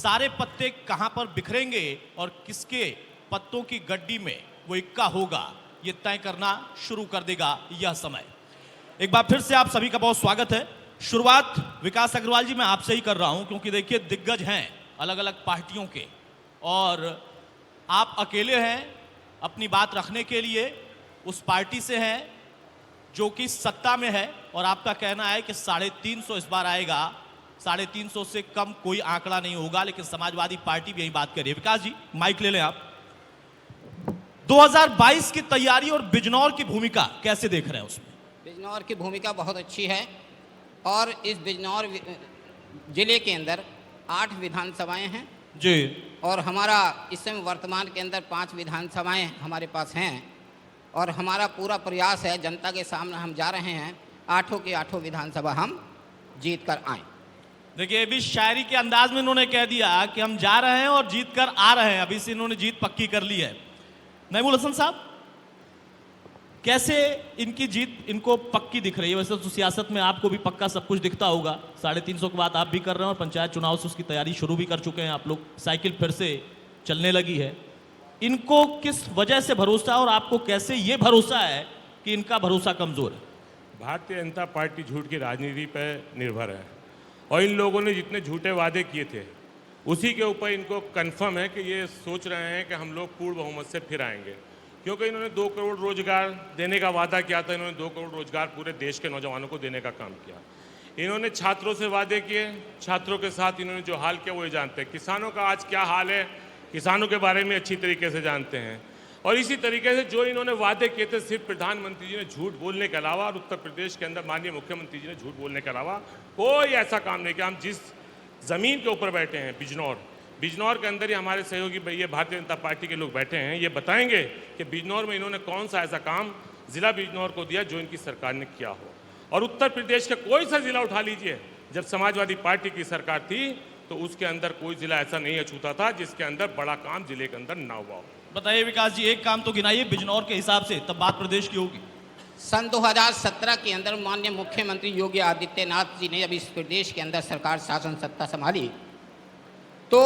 सारे पत्ते कहां पर बिखरेंगे और किसके पत्तों की गड्डी में वो इक्का होगा, ये तय करना शुरू कर देगा यह समय। एक बार फिर से आप सभी का बहुत स्वागत है। शुरुआत विकास अग्रवाल जी मैं आपसे ही कर रहा हूं, क्योंकि देखिए दिग्गज हैं अलग अलग पार्टियों के और आप अकेले हैं अपनी बात रखने के लिए, उस पार्टी से हैं जो कि सत्ता में है और आपका कहना है कि 350 इस बार आएगा, 350 से कम कोई आंकड़ा नहीं होगा, लेकिन समाजवादी पार्टी भी यही बात कर रही है। विकास जी माइक ले लें आप। 2022 की तैयारी और बिजनौर की भूमिका कैसे देख रहे हैं उसमें? बिजनौर की भूमिका बहुत अच्छी है और इस बिजनौर जिले के अंदर 8 विधानसभाएं हैं जी, और हमारा इस समय वर्तमान के अंदर 5 विधानसभाएं हमारे पास हैं और हमारा पूरा प्रयास है, जनता के सामने हम जा रहे हैं 8 की 8 विधानसभा हम जीत कर आए। देखिए अभी शायरी के अंदाज में इन्होंने कह दिया कि हम जा रहे हैं और जीत कर आ रहे हैं, अभी से इन्होंने जीत पक्की कर ली है। नईमुल हसन साहब, कैसे इनकी जीत इनको पक्की दिख रही है? वैसे तो सियासत में आपको भी पक्का सब कुछ दिखता होगा, 350 की बात आप भी कर रहे हैं और पंचायत चुनाव से उसकी तैयारी शुरू भी कर चुके हैं आप लोग, साइकिल फिर से चलने लगी है। इनको किस वजह से भरोसा है और आपको कैसे ये भरोसा है कि इनका भरोसा कमजोर है? भारतीय जनता पार्टी झूठ की राजनीति पर निर्भर है और इन लोगों ने जितने झूठे वादे किए थे उसी के ऊपर इनको कंफर्म है कि ये सोच रहे हैं कि हम लोग पूर्ण बहुमत से फिर आएंगे, क्योंकि इन्होंने 2 करोड़ रोजगार देने का वादा किया था। इन्होंने 2 करोड़ रोजगार पूरे देश के नौजवानों को देने का काम किया। इन्होंने छात्रों से वादे किए, छात्रों के साथ इन्होंने जो हाल किया वो ये जानते हैं। किसानों का आज क्या हाल है, किसानों के बारे में अच्छी तरीके से जानते हैं। और इसी तरीके से जो इन्होंने वादे किए थे, सिर्फ प्रधानमंत्री जी ने झूठ बोलने के अलावा और उत्तर प्रदेश के अंदर माननीय मुख्यमंत्री जी ने झूठ बोलने के अलावा कोई ऐसा काम नहीं किया। हम जिस ज़मीन के ऊपर बैठे हैं बिजनौर के अंदर ही हमारे सहयोगी भैया भारतीय जनता पार्टी के लोग बैठे हैं, ये बताएंगे कि बिजनौर में इन्होंने कौन सा ऐसा काम जिला बिजनौर को दिया जो इनकी सरकार ने किया हो। और उत्तर प्रदेश का कोई सा जिला उठा लीजिए, जब समाजवादी पार्टी की सरकार थी तो उसके अंदर कोई जिला ऐसा नहीं अछूता था जिसके अंदर बड़ा काम जिले के अंदर ना हुआ हो। बताइए विकास जी, एक काम तो गिनाइए बिजनौर के हिसाब से, तब बात प्रदेश की होगी। सन 2017 के अंदर माननीय मुख्यमंत्री योगी आदित्यनाथ जी ने जब इस प्रदेश के अंदर सरकार शासन सत्ता संभाली तो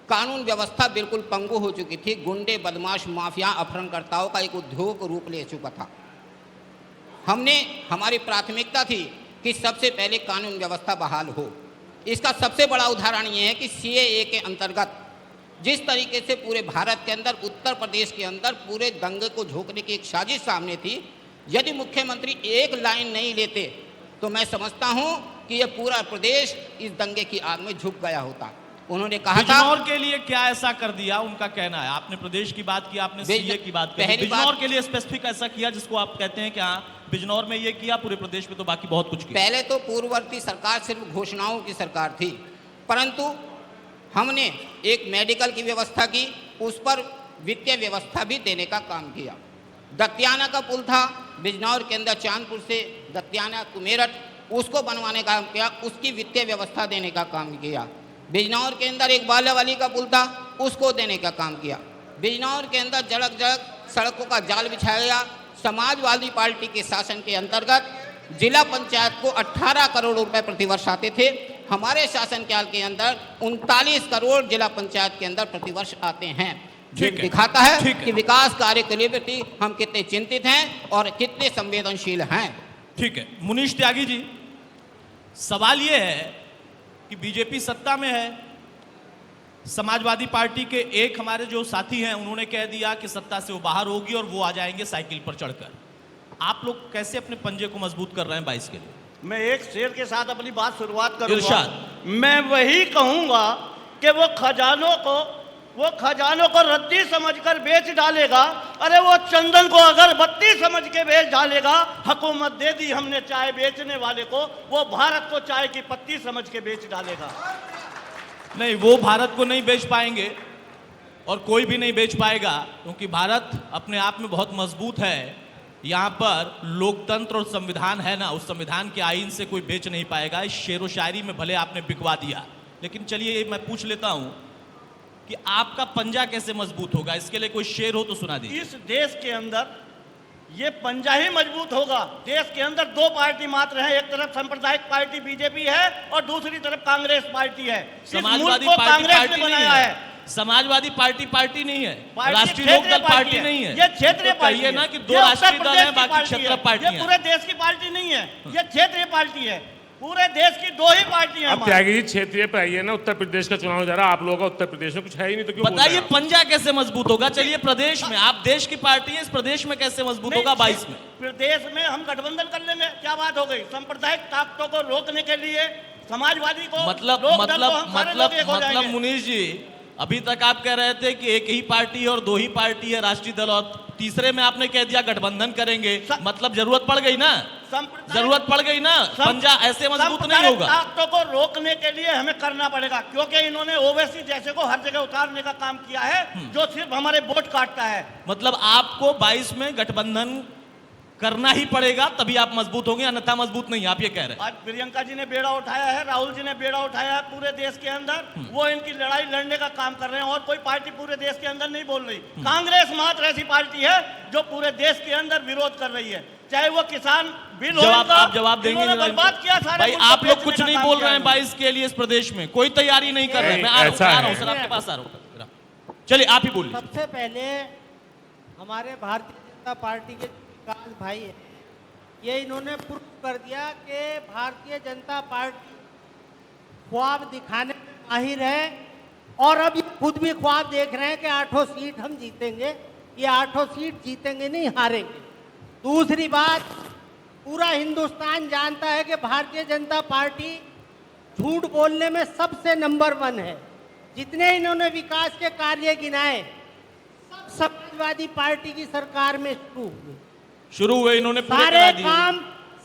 कानून व्यवस्था बिल्कुल पंगु हो चुकी थी। गुंडे, बदमाश, माफिया, अपहरणकर्ताओं का एक उद्योग रूप ले चुका था। हमारी प्राथमिकता थी कि सबसे पहले कानून व्यवस्था बहाल हो। इसका सबसे बड़ा उदाहरण ये है कि CAA के अंतर्गत जिस तरीके से पूरे भारत के अंदर, उत्तर प्रदेश के अंदर पूरे दंगे को झोंकने की एक साजिश सामने थी, यदि मुख्यमंत्री एक लाइन नहीं लेते तो मैं समझता हूं कि यह पूरा प्रदेश इस दंगे की आग में झुक गया होता। उन्होंने कहा था बिजनौर के लिए क्या ऐसा कर दिया, उनका कहना है। आपने प्रदेश की बात की, आपने CAA की बात की, बिजनौर के लिए स्पेसिफिक ऐसा किया जिसको आप कहते हैं कि हाँ बिजनौर में ये किया, पूरे प्रदेश में तो बाकी बहुत कुछ किया। पहले तो पूर्ववर्ती सरकार सिर्फ घोषणाओं की सरकार थी, परंतु हमने एक मेडिकल की व्यवस्था की, उस पर वित्तीय व्यवस्था भी देने का काम किया। दत्तियाना का पुल था बिजनौर के अंदर, चांदपुर से दत्तियाना टू मेरठ, उसको बनवाने का काम किया, उसकी वित्तीय व्यवस्था देने का काम किया। बिजनौर के अंदर एक बालावाली का पुल था, उसको देने का काम किया। बिजनौर के अंदर जड़क जड़क सड़कों का जाल बिछाया गया। समाजवादी पार्टी के शासन के अंतर्गत जिला पंचायत को 18 करोड़ रुपए प्रतिवर्ष आते थे। हमारे शासन काल के अंदर 39 करोड़ जिला पंचायत के अंदर प्रतिवर्ष आते हैं, जो दिखाता है कि विकास कार्य के लिए हम कितने चिंतित हैं और कितने संवेदनशील हैं। ठीक है मुनीश त्यागी जी, सवाल ये है कि बीजेपी सत्ता में है, समाजवादी पार्टी के एक हमारे जो साथी हैं उन्होंने कह दिया कि सत्ता से वो बाहर होगी और वो आ जाएंगे साइकिल पर चढ़कर। आप लोग कैसे अपने पंजे को मजबूत कर रहे हैं 22 के लिए? मैं एक शेर के साथ अपनी बात शुरुआत करूंगा। इरशाद। मैं वही कहूंगा कि वो खजानों को रद्दी समझकर बेच डालेगा। अरे वो चंदन को अगरबत्ती समझ के बेच डालेगा। हुकूमत दे दी हमने चाय बेचने वाले को, वो भारत को चाय की पत्ती समझ के बेच डालेगा। नहीं, वो भारत को नहीं बेच पाएंगे और कोई भी नहीं बेच पाएगा, क्योंकि भारत अपने आप में बहुत मजबूत है। यहाँ पर लोकतंत्र और संविधान है ना, उस संविधान के आईन से कोई बेच नहीं पाएगा। इस शेर व शायरी में भले आपने बिकवा दिया, लेकिन चलिए मैं पूछ लेता हूँ कि आपका पंजा कैसे मजबूत होगा? इसके लिए कोई शेर हो तो सुना दीजिए। इस देश के अंदर ये पंजा ही मजबूत होगा। देश के अंदर दो पार्टी मात्र है, एक तरफ सांप्रदायिक पार्टी बीजेपी है और दूसरी तरफ कांग्रेस पार्टी है। इस मुल्क समाजवादी को पार्टी कांग्रेस पार्टी ने नहीं बनाया है। समाजवादी पार्टी नहीं है, पार्टी राष्ट्रीय क्षेत्रीय लोकदल पार्टी है। नहीं है। ये क्षेत्रीय तो पार्टी कहिए है। ना कि दो ये राष्ट्रीय उत्तर दल प्रदेश हैं, की बाकी पार्टी क्षेत्र है। पार्टियां ये पूरे देश की पार्टी नहीं है, ये क्षेत्रीय पार्टी है। पूरे देश की दो ही पार्टियां अब त्यागी जी क्षेत्रीय पे आइए ना, उत्तर प्रदेश का चुनाव जा रहा है, आप लोगों का उत्तर प्रदेश में कुछ है ही नहीं तो क्यों बोल रहे बताइए हैं आप? पंजा कैसे मजबूत होगा? चलिए प्रदेश में, आप देश की पार्टी है, इस प्रदेश में कैसे मजबूत होगा 22 में? प्रदेश में हम गठबंधन कर लेंगे, क्या बात हो गई? सांप्रदायिक ताकतों को रोकने के लिए समाजवादी को, मतलब लोकदल मतलब को हम सारे मतलब लोग एक हो मतलब जाएंगे। मुनीष जी, अभी तक आप कह रहे थे कि एक ही पार्टी और दो ही पार्टी है राष्ट्रीय दल, और तीसरे में आपने कह दिया गठबंधन करेंगे। मतलब जरूरत पड़ गई ना, जरूरत पड़ गई ना, पंजा ऐसे मजबूत नहीं होगा। ताकतों को रोकने के लिए हमें करना पड़ेगा, क्योंकि इन्होंने ओवैसी जैसे को हर जगह उतारने का काम किया है, जो सिर्फ हमारे वोट काटता है। मतलब आपको 22 में गठबंधन करना ही पड़ेगा, तभी आप मजबूत होंगे, अन्यथा मजबूत नहीं, आप ये कह रहे हैं। आज प्रियंका जी ने बेड़ा उठाया है, राहुल जी ने बेड़ा उठाया है पूरे देश के अंदर, वो इनकी लड़ाई लड़ने का काम कर रहे हैं, और कोई पार्टी पूरे देश के अंदर नहीं बोल रही। कांग्रेस मात्र ऐसी पार्टी है जो पूरे देश के अंदर विरोध कर रही है, चाहे वो किसान बिल हो, आप जवाब देंगे इन्होंने बर्बाद किया सारे भाई। मुल्क को आप लोग बेचने कुछ का नहीं काम बोल किया रहे हैं इन्होंने। 22 के लिए इस प्रदेश में, कोई तैयारी नहीं कर रहे हैं। मैं आ ऐसा रहा हूं है। सर, आपके पास आ रहा हूं। चलिए आप ही बोलिए। सबसे पहले हमारे भारतीय जनता पार्टी के विकास भाई हैं, ये इन्होंने प्रूव कर दिया कि भारतीय जनता पार्टी ख्वाब दिखाने में माहिर है, और अब ये खुद भी ख्वाब देख रहे हैं कि 8 सीट हम जीतेंगे। ये 8 सीट जीतेंगे नहीं, हारेंगे। दूसरी बात, पूरा हिंदुस्तान जानता है कि भारतीय जनता पार्टी झूठ बोलने में सबसे नंबर 1 है। जितने इन्होंने विकास के कार्य गिनाए, सब समाजवादी पार्टी की सरकार में शुरू हुए, इन्होंने पूरे सारे करा दिए। काम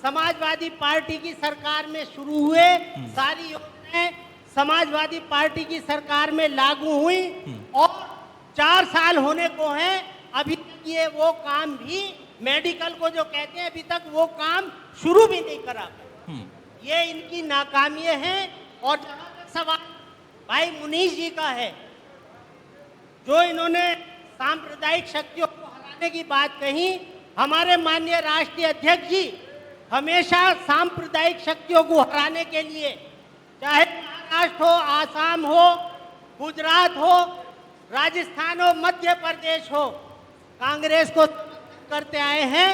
समाजवादी पार्टी की सरकार में शुरू हुए, सारी योजनाएं समाजवादी पार्टी की सरकार में लागू हुई, और 4 साल होने को हैं, अभी तक ये वो काम भी, मेडिकल को जो कहते हैं, अभी तक वो काम शुरू भी नहीं करा। ये इनकी नाकामी है। और जहां तक सवाल भाई मुनीष जी का है, जो इन्होंने सांप्रदायिक शक्तियों को हराने की बात कही, हमारे माननीय राष्ट्रीय अध्यक्ष जी हमेशा सांप्रदायिक शक्तियों को हराने के लिए, चाहे महाराष्ट्र हो, आसाम हो, गुजरात हो, राजस्थान हो, मध्य प्रदेश हो, कांग्रेस को करते आए हैं,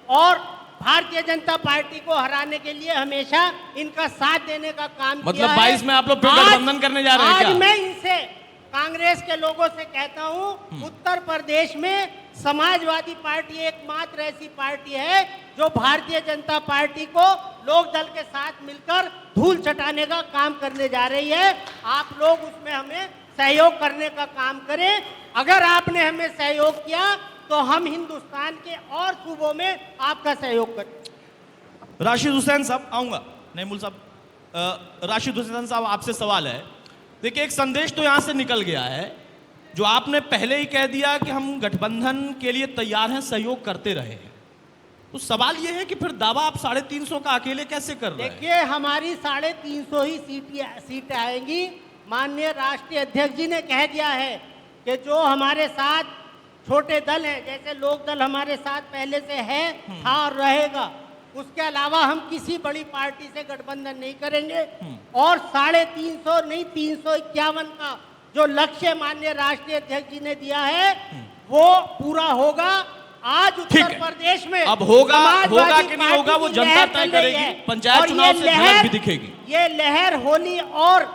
और भारतीय जनता पार्टी को हराने के लिए हमेशा इनका साथ देने का काम मतलब किया है। 22 में आप लोग फिर गठबंधन करने जा रहे हैं क्या? आज मैं इनसे, कांग्रेस के लोगों से कहता हूं, उत्तर प्रदेश में समाजवादी पार्टी एकमात्र ऐसी पार्टी है जो भारतीय जनता पार्टी को लोकदल के साथ मिलकर धूल चटाने का काम करने जा रही है। आप लोग उसमें हमें सहयोग करने का काम करें। अगर आपने हमें सहयोग किया तो हम हिंदुस्तान के और सूबों में आपका सहयोग करें। राशिद हुसैन साहब, आऊंगा नईमुल साहब। राशिद हुसैन साहब, आपसे सवाल है। देखिए, एक संदेश तो यहां से निकल गया है, जो आपने पहले ही कह दिया कि हम गठबंधन के लिए तैयार हैं, सहयोग करते रहे हैं। तो सवाल यह है कि फिर दावा आप 350 का अकेले कैसे कर रहे हैं? देखिए, हमारी 350 ही सीटें आएंगी। माननीय राष्ट्रीय अध्यक्ष जी ने कह दिया है कि जो हमारे साथ छोटे दल हैं, जैसे लोक दल हमारे साथ पहले से है, था और रहेगा, उसके अलावा हम किसी बड़ी पार्टी से गठबंधन नहीं करेंगे। और 350 नहीं, 351 का जो लक्ष्य माननीय राष्ट्रीय अध्यक्ष जी ने दिया है, वो पूरा होगा। आज उत्तर प्रदेश में अब होगा समाजवादी कि नहीं होगा, वो पार्टी की जनता लहर तय चल रही करेगी। है। पंचायत और चुनाव ये से झलक भी दिखेगी। ये लहर होली और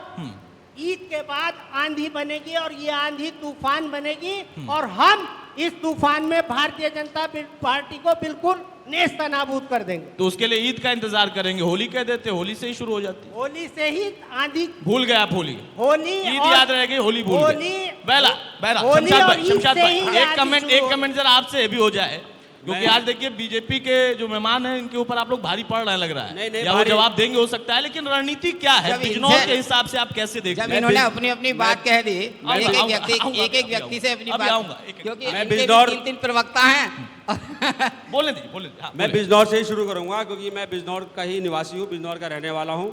ईद के बाद आंधी बनेगी, और ये आंधी तूफान बनेगी, और हम इस तूफान में भारतीय जनता पार्टी को बिल्कुल नेस्तनाबूद कर देंगे। तो उसके लिए ईद का इंतजार करेंगे। होली कह देते, होली से ही शुरू हो जाती। होली से ही आंधी, भूल गए आप होली, होली ईद और याद रह गई, होली भूल गए। बहला होली शमशाद और भाई, ईद शमशाद से भाई, ही एक आंधी कमेंट जरा आपसे ये भी हो जाए, क्योंकि आज देखिए बीजेपी के जो मेहमान हैं, इनके ऊपर आप लोग भारी पड़ रहे लग रहा है। नहीं, या वो भारी- जवाब देंगे हो सकता है, लेकिन रणनीति क्या है जब बिजनौर इनसे- के हिसाब से आप कैसे देखते जब हैं? इन्होंने अपनी अपनी बात कह दी, आऊंगा, एक आऊंगा, एक व्यक्ति से अपनी अभी बात, आऊंगा, एक- क्योंकि मैं इनके भी बिजनौर- 3 प्रवक्ता हैं। बोलने दीजिए। हाँ, मैं बोलिए। बिजनौर से ही शुरू करूंगा, क्योंकि मैं बिजनौर का ही निवासी हूँ, बिजनौर का रहने वाला हूँ।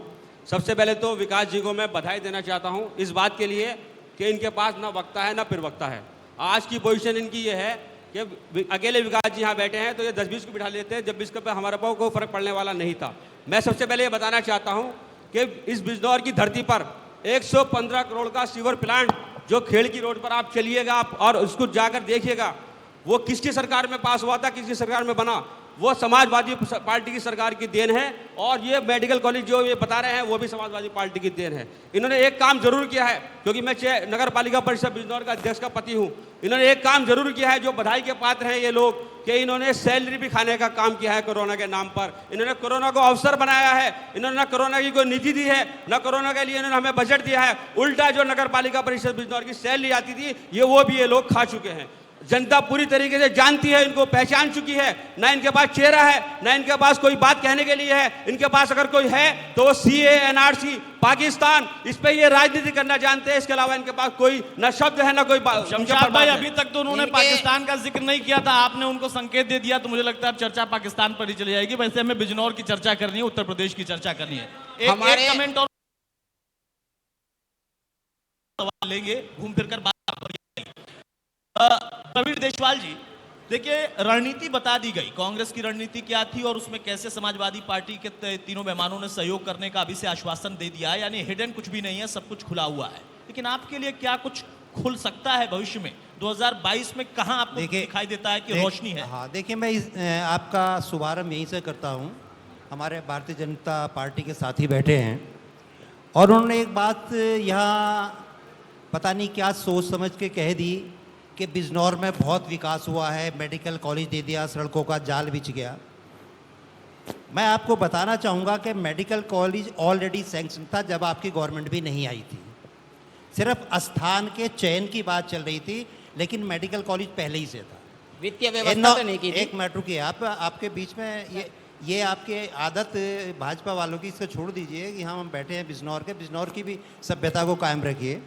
सबसे पहले तो विकास जी को मैं बधाई देना चाहता हूँ इस बात के लिए कि इनके पास ना वक्ता है ना प्रवक्ता है। आज की पोजीशन इनकी ये है कि अकेले विकास जी यहाँ बैठे हैं तो ये 10-20 को बिठा लेते हैं, जब इसके पे हमारे पास कोई फर्क पड़ने वाला नहीं था। मैं सबसे पहले ये बताना चाहता हूँ कि इस बिजनौर की धरती पर 115 करोड़ का सीवर प्लांट जो खेड़ की रोड पर आप चलिएगा आप और उसको जाकर देखिएगा, वो किसकी सरकार में पास हुआ था, किसकी सरकार में बना, वो समाजवादी पार्टी की सरकार की देन है। और ये मेडिकल कॉलेज जो ये बता रहे हैं वो भी समाजवादी पार्टी की देन है। इन्होंने एक काम जरूर किया है, क्योंकि मैं नगर पालिका परिषद बिजनौर का अध्यक्ष का पति हूँ, इन्होंने एक काम जरूर किया है जो बधाई के पात्र हैं ये लोग, कि इन्होंने सैलरी भी खाने का काम किया है कोरोना के नाम पर। इन्होंने कोरोना को अवसर बनाया है, इन्होंने ना कोरोना की कोई नीति दी है, ना कोरोना के लिए इन्होंने हमें बजट दिया है। उल्टा जो नगर पालिका परिषद बिजनौर की सैलरी आती थी वो भी ये लोग खा चुके हैं। जनता पूरी तरीके से जानती है, इनको पहचान चुकी है, ना इनके पास चेहरा है, ना इनके पास कोई बात कहने के लिए है। इनके पास अगर कोई है तो वो CA, NRC, पाकिस्तान, इस पे ये राजनीति करना जानते हैं। इसके अलावा इनके पास कोई ना शब्द है ना कोई शमशाद भाई, अभी तक तो उन्होंने पाकिस्तान का जिक्र नहीं किया था, आपने उनको संकेत दे दिया, तो मुझे लगता है अब चर्चा पाकिस्तान पर ही चली जाएगी। वैसे हमें बिजनौर की चर्चा करनी है, उत्तर प्रदेश की चर्चा करनी है। एक कमेंट और सवाल लेंगे, घूम फिर कर बात। प्रवीण देशवाल जी, देखिए रणनीति बता दी गई, कांग्रेस की रणनीति क्या थी और उसमें कैसे समाजवादी पार्टी के तीनों मेहमानों ने सहयोग करने का अभी से आश्वासन दे दिया है, यानी हिडन कुछ भी नहीं है, सब कुछ खुला हुआ है। लेकिन आपके लिए क्या कुछ खुल सकता है भविष्य में 2022 में, कहां आपको दिखाई देता है कि रोशनी है? हाँ देखिए, मैं आपका शुभारंभ यहीं से करता हूँ। हमारे भारतीय जनता पार्टी के साथी बैठे हैं और उन्होंने एक बात यहाँ पता नहीं क्या सोच समझ के कह दी कि बिजनौर में बहुत विकास हुआ है, मेडिकल कॉलेज दे दिया, सड़कों का जाल बिछ गया। मैं आपको बताना चाहूँगा कि मेडिकल कॉलेज ऑलरेडी सैंक्शन था जब आपकी गवर्नमेंट भी नहीं आई थी। सिर्फ स्थान के चयन की बात चल रही थी, लेकिन मेडिकल कॉलेज पहले ही से था। वित्तीय व्यवस्था तो नहीं की थी। एक मैटर की आपके बीच में ये आपके आदत भाजपा वालों की, इसको छोड़ दीजिए कि हम बैठे हैं बिजनौर की भी सभ्यता को कायम रखिए।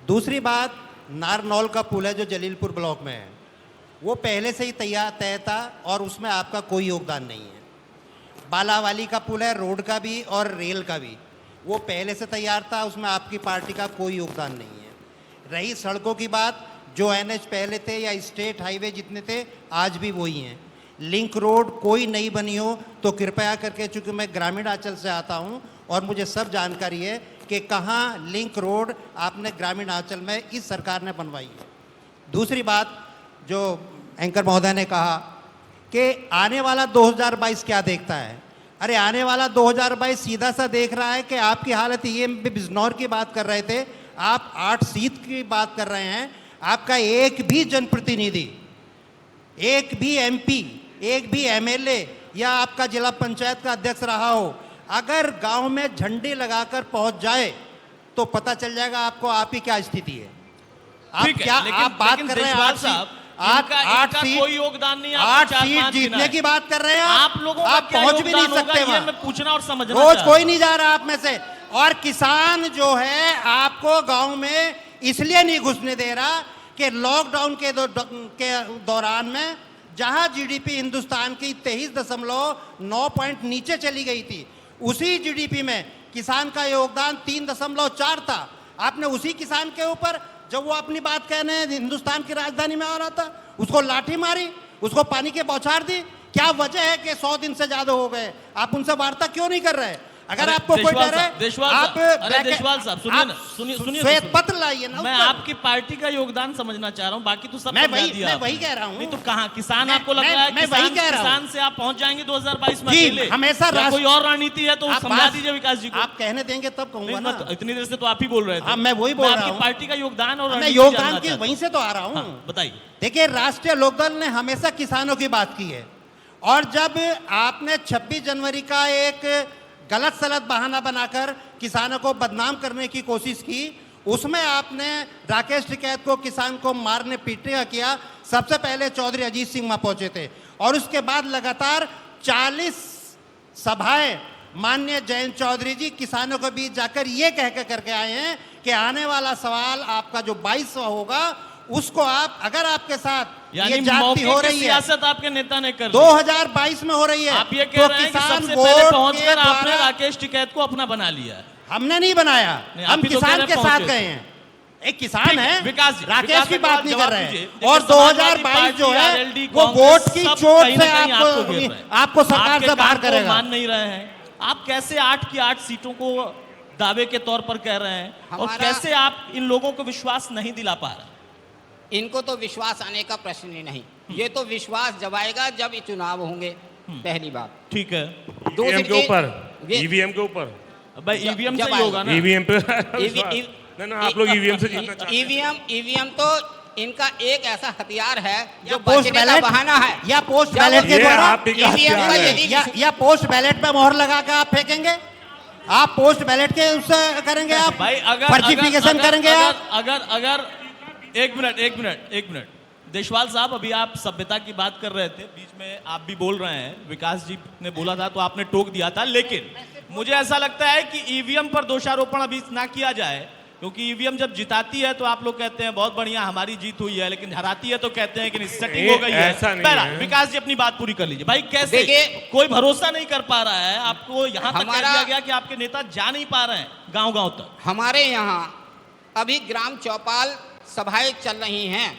दूसरी बात, नारनौल का पुल है जो जलीलपुर ब्लॉक में है, वो पहले से ही तय था और उसमें आपका कोई योगदान नहीं है। बालावाली का पुल है, रोड का भी और रेल का भी, वो पहले से तैयार था, उसमें आपकी पार्टी का कोई योगदान नहीं है। रही सड़कों की बात, जो NH पहले थे या स्टेट हाईवे जितने थे आज भी वही हैं। लिंक रोड कोई नहीं बनी हो तो कृपया करके, चूँकि मैं ग्रामीण अंचल से आता हूँ और मुझे सब जानकारी है कि कहाँ लिंक रोड आपने ग्रामीण अंचल में इस सरकार ने बनवाई है। दूसरी बात, जो एंकर महोदय ने कहा कि आने वाला 2022 क्या देखता है, अरे आने वाला 2022 सीधा सा देख रहा है कि आपकी हालत ये बिजनौर की बात कर रहे थे, आप 8 सीट की बात कर रहे हैं, आपका एक भी जनप्रतिनिधि, एक भी MP, एक भी MLA या आपका जिला पंचायत का अध्यक्ष रहा हो, अगर गांव में झंडे लगाकर पहुंच जाए तो पता चल जाएगा आपको आपकी क्या स्थिति है। आप क्या आप बात कर रहे हैं? 8 सीट, कोई योगदान नहीं, 8 सीट जीतने की बात कर रहे हैं आप लोगों का आप पहुंच भी नहीं सकते वहां। मैं पूछना और समझना, रोज कोई नहीं जा रहा आप में से। और किसान जो है आपको गांव में इसलिए नहीं घुसने दे रहा कि लॉकडाउन के दौरान में जहां GDP हिंदुस्तान की 23.9 पॉइंट नीचे चली गई थी, उसी GDP में किसान का योगदान 3.4 था। आपने उसी किसान के ऊपर, जब वो अपनी बात कहने हिंदुस्तान की राजधानी में आ रहा था, उसको लाठी मारी, उसको पानी के बौछार दी। क्या वजह है कि 100 दिन से ज्यादा हो गए, आप उनसे वार्ता क्यों नहीं कर रहे? अगर आपको कोई डर है, देशवाल साहब सुनिए, श्वेत पत्र लाइए ना। मैं आपकी पार्टी का योगदान समझना चाह रहा हूँ, बाकी तो सब मैं वही कह रहा हूँ। नहीं तो कहाँ किसान आपको लग रहा है किसान से आप पहुंच जाएंगे 2022 में अकेले? हमेशा कोई और रणनीति है तो समझा दीजिए विकास जी को। आप कहने देंगे तब कहूंगा ना। इतनी देर से तो आप ही बोल रहे थे। मैं वही बोल रहा हूँ, पार्टी का योगदान और योगदान की वहीं से तो आ रहा हूँ। बताइए। देखिए, राष्ट्रीय लोकदल ने हमेशा किसानों की बात की है, और जब आपने 26 जनवरी का एक गलत सलत बहाना बनाकर किसानों को बदनाम करने की कोशिश की, उसमें आपने राकेश टिकैत को, किसान को मारने पीटने का किया। सबसे पहले चौधरी अजीत सिंह वहां पहुंचे थे और उसके बाद लगातार 40 सभाएं माननीय जयंत चौधरी जी किसानों के बीच जाकर ये कह के करके आए हैं कि आने वाला सवाल आपका जो 22वां होगा, उसको आप, अगर आपके साथ ये जाति हो रही है, सियासत आपके नेता ने कर 2022 में हो रही है, आप ये कह रहे हैं कि सबसे पहले पहुंचकर आपने राकेश टिकैत को अपना बना लिया है। हमने नहीं बनाया, हम किसान के साथ गए हैं। एक किसान है, विकास जी, राकेश विकास की अग्रवाल बात नहीं जवाब कर रहे दीजिए। हैं। देखिए, और समाजवादी 2022 जो पार्टी, है RLD, वो वोट कांग्रेस की सब चोट कहीं से ना कहीं आपको घेर रहे हैं। आपको सरकार आपके से बाहर काम को करेगा। मान नहीं रहे हैं। आप कैसे 8 की 8 सीटों को दावे के तौर पर कह रहे हैं और हमारा- कैसे आप इन लोगों को विश्वास नहीं दिला पा रहे हैं? इनको तो विश्वास आने का प्रश्न ही नहीं, ये तो विश्वास जब आएगा जब ये चुनाव होंगे, पहली बात। ठीक है ईवीएम के ऊपर, वे- ईवीएम के ऊपर, भाई, ईवीएम से जब ही होगा ना। ईवीएम पे ईवी- ना आप लोग ईवीएम से जीतना चाहते हैं। ईवीएम तो इनका एक ऐसा हथियार है जो या पोस्ट बचने का बैलेट बहाना है, या पोस्ट जब बैलेट के ये द्वारा आप ही का ईवीएम का हथियार है। यदि या पोस्ट बैलेट पे मोहर लगा के आप फेंकेंगे, आप पोस्ट बैलेट के उससे करेंगे, आप भाई अगर फर्जिफिकेशन करेंगे आप। अगर एक मिनट देशवाल साहब, अभी आप सभ्यता की बात कर रहे थे, बीच में आप भी बोल रहे हैं, विकास जी ने बोला था तो आपने टोक दिया था, लेकिन मुझे ऐसा लगता है कि ईवीएम पर दोषारोपण अभी ना किया जाए, क्योंकि ईवीएम जब जिताती है तो आप लोग कहते हैं बहुत बढ़िया हमारी जीत हुई है, लेकिन हराती है तो कहते हैं कि नहीं सेटिंग हो गई है। ऐसा नहीं बहरहाल, है। विकास जी अपनी बात पूरी कर लीजिए। भाई कैसे देखिए, कोई भरोसा नहीं कर पा रहा है, आपको यहां तक कह हमारा- दिया गया कि आपके नेता जा नहीं पा रहे हैं गांव गांव तक। हमारे यहाँ अभी ग्राम चौपाल सभाएं चल रही हैं,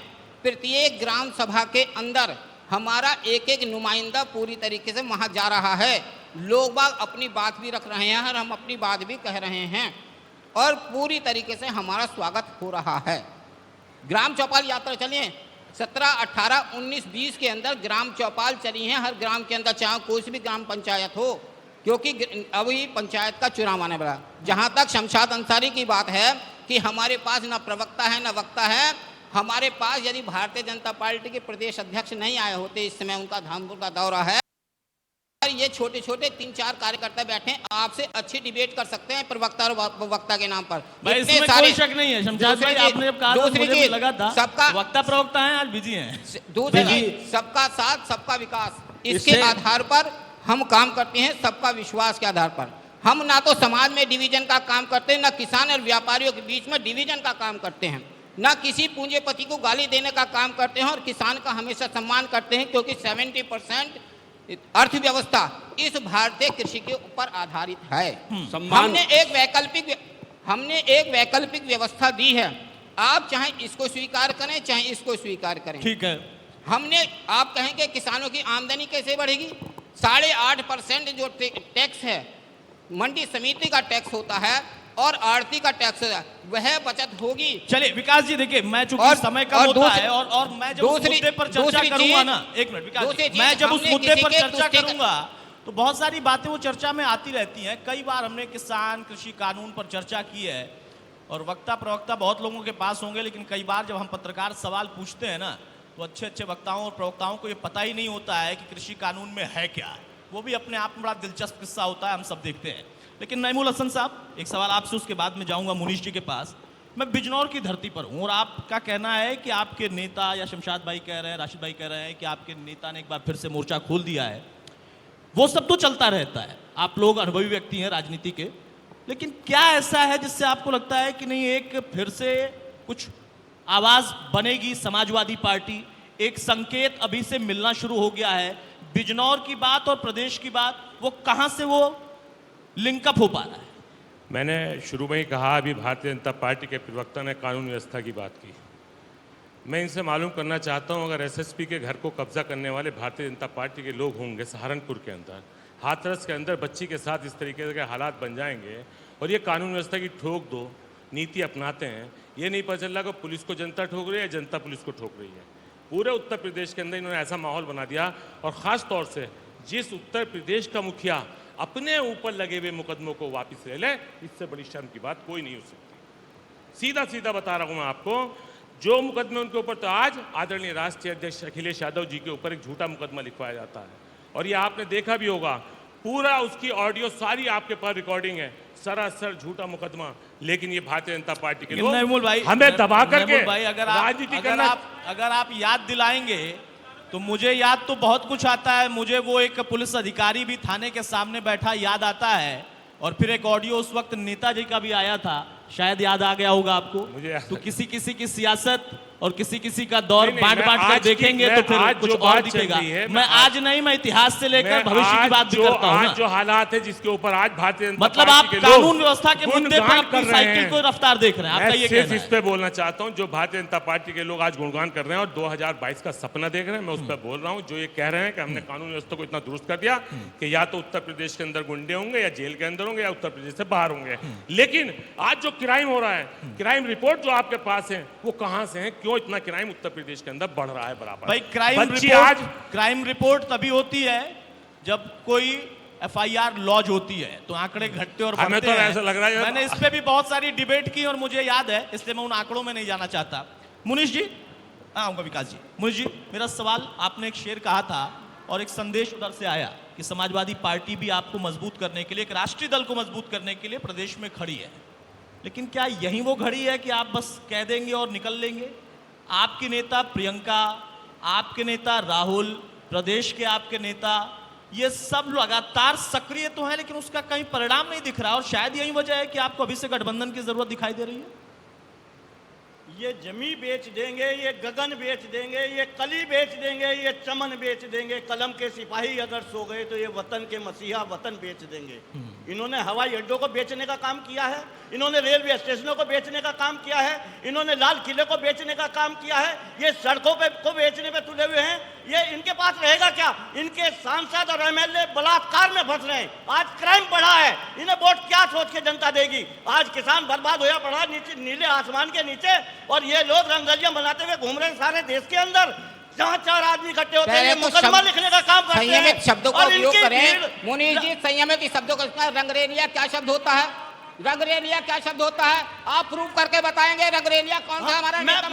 प्रत्येक ग्राम सभा के अंदर हमारा एक एक नुमाइंदा पूरी तरीके से वहाँ जा रहा है, लोग बाग अपनी बात भी रख रहे हैं और हम अपनी बात भी कह रहे हैं और पूरी तरीके से हमारा स्वागत हो रहा है। ग्राम चौपाल यात्रा चलिए 17, 18, 19, 20 के अंदर ग्राम चौपाल चली हैं हर ग्राम के अंदर, चाहे कोई सी भी ग्राम पंचायत हो, क्योंकि अभी पंचायत का चुनाव आने वाला। जहाँ तक शमशाद अंसारी की बात है कि हमारे पास न प्रवक्ता है न वक्ता है, हमारे पास यदि भारतीय जनता पार्टी के प्रदेश अध्यक्ष नहीं आए होते, इस समय उनका धामपुर का दौरा है, ये छोटे छोटे 3-4 कार्यकर्ता बैठे हैं, आपसे अच्छी डिबेट कर सकते हैं प्रवक्ता और वक्ता के नाम पर। भाई इतने इसमें कोई शक नहीं है शमशाद भाई, आपने जब कहा था मुझे भी लगा था सबका वक्ता प्रवक्ता हैं, आज बिजी हैं। दूसरी चीज, सबका साथ सबका विकास, इसके इससे- आधार पर हम काम करते हैं, सबका विश्वास के आधार पर। हम ना तो समाज में डिवीजन का काम करते हैं, ना किसान और व्यापारियों के बीच में डिवीजन का काम करते हैं, ना किसी पूंजीपति को गाली देने का काम करते हैं और किसान का हमेशा सम्मान करते हैं, क्योंकि 70% अर्थव्यवस्था इस भारतीय कृषि के ऊपर आधारित है। सम्मान- हमने एक वैकल्पिक व्यवस्था दी है, आप चाहे इसको स्वीकार करें चाहे इसको स्वीकार करें। ठीक है, आप कहेंगे किसानों की आमदनी कैसे बढ़ेगी? 8.5% जो टैक्स है, मंडी समिति का टैक्स होता है और आड़ती का टैक्स है, वह बचत होगी। चलिए विकास जी, देखिए मैं चूंकि और- समय कम और होता दूसरी- है और मैं जब उस दूसरी- मुद्दे पर चर्चा दूसरी करूंगा चीज- ना, एक मिनट विकास दूसरी जी, चीज, मैं जब उस हमने मुद्दे किसी पर के चर्चा तुष्टिकरण- करूंगा तो बहुत सारी बातें वो चर्चा में आती रहती हैं। कई बार हमने किसान कृषि कानून पर चर्चा की है और वक्ता प्रवक्ता बहुत लोगों के पास होंगे, लेकिन कई बार जब हम पत्रकार सवाल पूछते हैं ना तो अच्छे अच्छे वक्ताओं और प्रवक्ताओं को ये पता ही नहीं होता है कि कृषि कानून में है क्या। वो भी अपने आप में बड़ा दिलचस्प किस्सा होता है, हम सब देखते हैं। लेकिन नईमुल हसन साहब, एक सवाल आपसे, उसके बाद में जाऊंगा मुनीश जी के पास। मैं बिजनौर की धरती पर हूं और आपका कहना है कि आपके नेता, या शमशाद भाई कह रहे हैं, राशिद भाई कह रहे हैं कि आपके नेता ने एक बार फिर से मोर्चा खोल दिया है। वो सब तो चलता रहता है, आप लोग अनुभवी व्यक्ति हैं राजनीति के, लेकिन क्या ऐसा है जिससे आपको लगता है कि नहीं एक फिर से कुछ आवाज बनेगी समाजवादी पार्टी? एक संकेत अभी से मिलना शुरू हो गया है। बिजनौर की बात और प्रदेश की बात, वो कहां से वो लिंकअप हो पा रहा है? मैंने शुरू में ही कहा, अभी भारतीय जनता पार्टी के प्रवक्ता ने कानून व्यवस्था की बात की। मैं इनसे मालूम करना चाहता हूं, अगर एसएसपी के घर को कब्जा करने वाले भारतीय जनता पार्टी के लोग होंगे सहारनपुर के अंदर, हाथरस के अंदर बच्ची के साथ इस तरीके के हालात बन जाएंगे और ये कानून व्यवस्था की ठोक दो नीति अपनाते हैं, ये नहीं पता चल रहा कि पुलिस को जनता ठोक रही है, जनता पुलिस को ठोक रही है। पूरे उत्तर प्रदेश के अंदर इन्होंने ऐसा माहौल बना दिया, और ख़ास तौर से जिस उत्तर प्रदेश का मुखिया अपने ऊपर लगे हुए मुकदमों को वापस ले ले, इससे बड़ी शर्म की बात कोई नहीं हो सकती। सीधा सीधा बता रहा हूँ मैं आपको, जो मुकदमे उनके ऊपर, तो आज आदरणीय राष्ट्रीय अध्यक्ष अखिलेश यादव जी के ऊपर एक झूठा मुकदमा लिखवाया जाता है, और ये आपने देखा भी होगा, पूरा उसकी ऑडियो सारी आपके पास रिकॉर्डिंग है, सरासर झूठा मुकदमा। लेकिन ये भारतीय जनता पार्टी के लोग नईमुल भाई, हमें दबा करके नईमुल भाई, राजनीति करना। अगर आप याद दिलाएंगे तो मुझे याद तो बहुत कुछ आता है। मुझे वो एक पुलिस अधिकारी भी थाने के सामने बैठा याद आता है, और फिर एक ऑडियो उस वक्त नेताजी का भी आया था, शायद याद आ गया होगा आपको। मुझे तो किसी किसी की सियासत और किसी किसी का दौर नहीं, बांट मैं बांट कर आज की- देखेंगे मैं तो फिर आज कुछ जो और बात चल दिखेगा। रही है, मैं आज नहीं, मैं इतिहास से लेकर मैं भविष्य की आज बात भी जो- करता हूँ आज ना। जो हालात है जिसके ऊपर आज भारतीय जनता मतलब पार्टी आप के कानून लोग व्यवस्था के मुद्दे पर गुणगान अपनी कर रहे साइकिल हैं। को रफ्तार देख रहे हैं, आपका मैं ये सिर्फ कहना इस है। पे बोलना चाहता हूं, जो भारतीय जनता पार्टी के लोग आज गुणगान कर रहे हैं और 2022 का सपना देख रहे हैं, मैं उस पर बोल रहा हूं। जो ये कह रहे हैं कि हमने कानून व्यवस्था को इतना दुरुस्त कर दिया कि या तो उत्तर प्रदेश के अंदर गुंडे होंगे या जेल के अंदर होंगे या उत्तर प्रदेश से बाहर होंगे। लेकिन आज जो क्राइम हो रहा है, क्राइम रिपोर्ट जो आपके पास है, वो कहां से है? क्यों इतना क्राइम उत्तर प्रदेश के अंदर बढ़ रहा है बराबर? भाई क्राइम रिपोर्ट तभी होती है जब कोई एफआईआर लॉज होती है, तो आंकड़े घटते और हमें बढ़ते तो हैं। ऐसा लग रहा है मैंने इस पे भी बहुत सारी डिबेट की और मुझे याद है, इसलिए मैं उन आंकड़ों में नहीं जाना चाहता। मुनीश जी आऊंगा, विकास जी। मुनीश जी, मेरा सवाल, आपने एक शेर कहा था और एक संदेश उधर से आया कि समाजवादी पार्टी भी आपको मजबूत करने के लिए, एक राष्ट्रीय दल को मजबूत करने के लिए प्रदेश में खड़ी है। लेकिन क्या यही वो घड़ी है कि आप बस कह देंगे और निकल लेंगे? आपकी नेता प्रियंका, आपके नेता राहुल, प्रदेश के आपके नेता, ये सब लगातार सक्रिय तो हैं, लेकिन उसका कहीं परिणाम नहीं दिख रहा। और शायद यही वजह है कि आपको अभी से गठबंधन की जरूरत दिखाई दे रही है। ये जमी बेच देंगे, ये गगन बेच देंगे, ये कली बेच देंगे, ये चमन बेच देंगे। कलम के सिपाही अगर सो गए तो ये वतन के मसीहा वतन बेच देंगे। इन्होंने हवाई अड्डों को बेचने का काम किया है, इन्होंने रेलवे स्टेशनों को बेचने का काम किया है, इन्होंने लाल किले को बेचने का काम किया है, ये सड़कों पे को बेचने पे तुले हुए हैं। ये इनके पास रहेगा क्या? इनके सांसद और एमएलए बलात्कार में फंस रहे हैं। आज क्राइम बढ़ा है, इन्हें वोट क्या सोच के जनता देगी? आज किसान बर्बाद होया पड़ा नीचे नीले आसमान के नीचे, और ये लोग रंगरलियां बनाते हुए घूम रहे हैं सारे देश के अंदर। जहाँ 4 आदमी इकट्ठे होते हैं, ये मुकदमा लिखने का काम करते हैं। संयमित शब्दों का और उपयोग इनकी करें भीड़- मुनीष जी, संयमित शब्दों का। रंगरेलिया क्या शब्द होता है? रंगरेलिया क्या शब्द होता है? आप प्रूव करके बताएंगे रंगरेलिया कौन सा हमारा नेता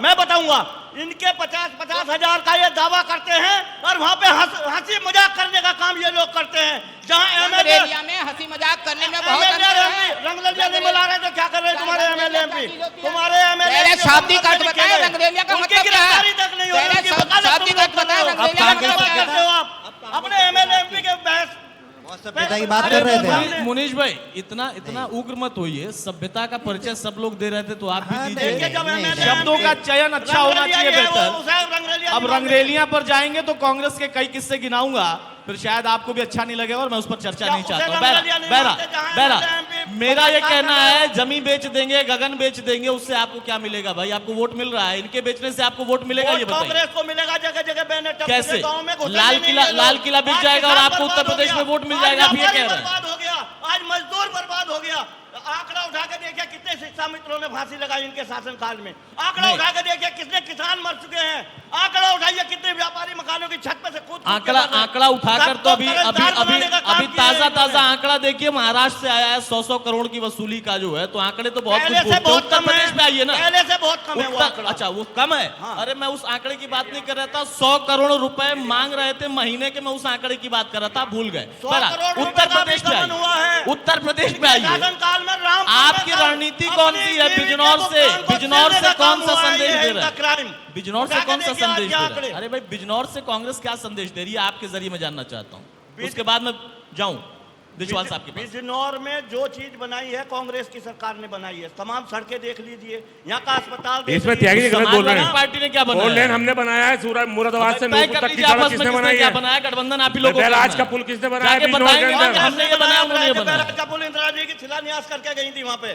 मैं बताऊंगा। इनके 50-50 हजार का ये दावा करते हैं और वहाँ पे हंसी मजाक करने का काम ये लोग करते हैं। जहाँ एमएलए रंगरेलिया में हंसी मजाक करने में बहुत अंतर है। रंगरेलिया नहीं बुला रहे तो क्या कर रहे हैं तुम्हारे एमएलए एमपी? तुम्हारे एमएलए पहले शाब्दिक अर्थ बताएं रंगरेलिया का मतलब क्या है? गिरफ्तारी तक नहीं हो रही, पहले उनकी वकालत शाब्दिक तुम अर्थ लोग बताएं कर रहे हो। रंगरेलिया का क्या मतलब बात क्या करते है? हो आप? अपने एमएलए एमपी के बहस सभ्यता की बात कर रहे थे आप। मुनीश भाई, इतना उग्र मत होइए। सभ्यता का परिचय सब लोग दे रहे थे, तो आप भी देखिए, दीजिए। जब MLA शब्दों का चयन अच्छा होना चाहिए, बेहतर। रंगरेलिया अब रंगरेलियां पर जाएंगे तो कांग्रेस के कई किस्से गिनाऊंगा, फिर शायद आपको भी अच्छा नहीं लगेगा और मैं उस पर चर्चा क्या नहीं चाहता हूं। उसे बहरा रंगरेलिया नहीं मानते जहां बहरा MLA मेरा ये बलात्कार कहना कर रहे हो? है, जमी बेच देंगे, गगन बेच देंगे, उससे आपको क्या मिलेगा भाई? आपको वोट मिल रहा है, इनके बेचने से आपको वोट मिलेगा, ये बताइए कांग्रेस को मिलेगा। जगह जगह बैनर टंगे कैसे? गांव में घुसेंगे लाल नहीं किला ये लोग। लाल किला बिक आज जाएगा और किसान आपको उत्तर बर्बाद हो प्रदेश में गया। वोट मिल आज जाएगा, आप ये व्यापारी कह रहे हैं। बर्बाद हो गया, आज मजदूर बर्बाद हो गया। आंकड़ा उठा के देखिए कितने शिक्षा मित्रों ने फांसी लगाई इनके शासनकाल में। आंकड़ा नहीं। उठा के देखिए कितने किसान मर चुके हैं। आंकड़ा उठाइए कितने व्यापारी मकानों की छत पे से कूद आंकड़ा उठाकर तो अभी ताजा आंकड़ा देखिए, महाराष्ट्र से आया है 100 करोड़ की वसूली का जो है, तो आंकड़े तो बहुत कुछ पहले से बोलते हैं। बहुत उत्तर कम प्रदेश में आइए है, ना, पहले से बहुत कम है वो आंकड़ा। अच्छा वो कम है। हाँ। अरे मैं उस आंकड़े की बात नहीं कर रहा था, 100 करोड़ रुपए मांग रहे थे महीने के, मैं उस आंकड़े की बात कर रहा था, भूल गए। 100 करोड़ रुपए उत्तर का प्रदेश में विगमन हुआ है। आइए, उत्तर प्रदेश में आइए। शासनकाल में राम आपकी रणनीति कौन सी है? बिजनौर से कौन सा संदेश दे रहा है? बिजनौर से कौन सा संदेश दे रहा है? अरे भाई, बिजनौर से कांग्रेस क्या संदेश दे रही है, आपके जरिए मैं जानना चाहता हूँ। उसके बाद मैं जाऊं देशवाल साहब के पास। बिजनौर में जो चीज बनाई है कांग्रेस की सरकार ने बनाई है। तमाम सड़कें देख लीजिए, यहाँ का अस्पताल देख इसमें लीजिए। त्यागी जी गलत बोल रहे समाजवादी हैं। पार्टी ने क्या बनाया? फोर लेन हमने बनाया है, सूरत मुरादाबाद से तय नूरपुर कर तक की लीजिए सड़क आपस में किसने बनाई क्या है? बनाया? गठबंधन आप ही लोगों को बैराज करना का है। पुल किसने बनाया? जाके बिजनौर के बताएंगे अंदर। कि हमने ये बनाया, उन्होंने ये बनाया। बैराज का पुल इंदिरा जी की शिलान्यास करके गई थी वहाँ पे।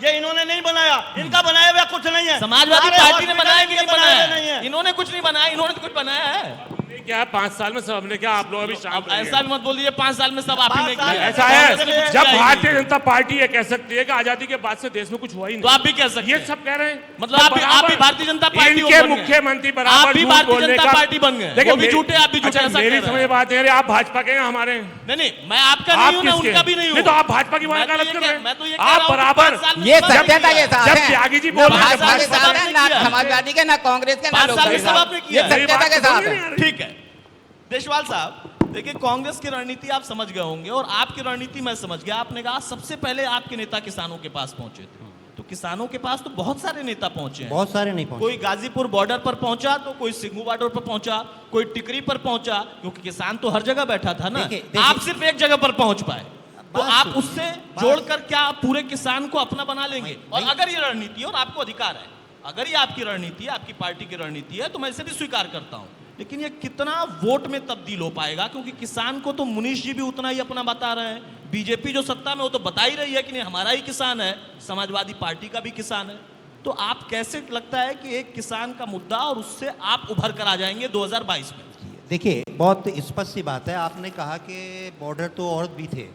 ये इन्होंने नहीं बनाया, इनका बनाया हुआ कुछ नहीं है। समाजवादी सारे पार्टी ने हॉस्पिटल बनाया कि इनके नहीं बनाए हुए बनाया? नहीं है। इन्होंने कुछ नहीं बनाया, इन्होंने तो कुछ बनाया है। क्या 5 साल में सब हमने क्या? आप लोग अभी शांत अब रहिए। ऐसा भी मत बोलिए 5 साल में सब आप ही ने 5 साल किया। ऐसा है, कांग्रेस ने कुछ जब किया ही भारतीय नहीं। जनता पार्टी ये कह सकती है कि आजादी के बाद से देश में कुछ हुआ ही तो नहीं, आप भी कह सकते ये हैं। सब कह रहे हैं। मतलब तो आप भी बराबर भारतीय जनता पार्टी इनके बन गए। मुख्यमंत्री आप बराबर भी झूठ भारतीय बोलने जनता का- पार्टी बन गए। देखिए, वो भी झूठे, आप भी झूठे, अच्छा, ऐसा मेरी कह रहे समझ हैं। बात है, अरे आप भाजपा के हैं हमारे, नहीं, मैं आपका आप नहीं हूं ना, किसके? उनका भी नहीं हूं। तो आप भाजपा की मैं तो वकालत ये कर कह- रहे हैं। मैं तो ये कह आप रहा हूं कि बराबर 5 साल में ये सब आपने सत्यता किया। के साथ जब है। त्यागी जी न बोल रहे हैं, भाजपा भाजपा के सब साथ आपने है, ना किया। समाजवादी के, ना कांग्रेस के, ना 5 साल में लोकदल सब के। आपने किया। ये सत्यता के साथ है। ठीक है देशवाल साहब, देखिए कांग्रेस की रणनीति आप समझ गए होंगे और आपकी रणनीति मैं समझ गया। आपने कहा सबसे पहले आपके नेता किसानों के पास पहुंचे थे, तो किसानों के पास तो बहुत सारे नेता पहुंचे हैं। बहुत सारे नहीं पहुंचे। कोई गाजीपुर बॉर्डर पर पहुंचा, तो कोई सिंघू बॉर्डर पर पहुंचा, कोई टिकरी पर पहुंचा, क्योंकि किसान तो हर जगह बैठा था ना। देखिए, आप सिर्फ एक जगह पर पहुंच पाए, तो बात आप सुनिए, उससे बात- जोड़कर क्या पूरे किसान को अपना बना लेंगे? और अगर ये रणनीति है और आपको अधिकार है, अगर ये आपकी रणनीति है, आपकी पार्टी की रणनीति है, तो मैं इसे भी स्वीकार करता हूं, लेकिन ये कितना वोट में तब्दील हो पाएगा? क्योंकि किसान को तो मुनीश जी भी उतना ही अपना बता रहे हैं, बीजेपी जो सत्ता में वो तो बता ही रही है कि नहीं हमारा ही किसान है, समाजवादी पार्टी का भी किसान है। तो आप कैसे लगता है कि एक किसान का मुद्दा और उससे आप उभर कर आ जाएंगे 2022 में? देखिए, बहुत स्पष्ट सी बात है। आपने कहा कि बॉर्डर तो और भी थे।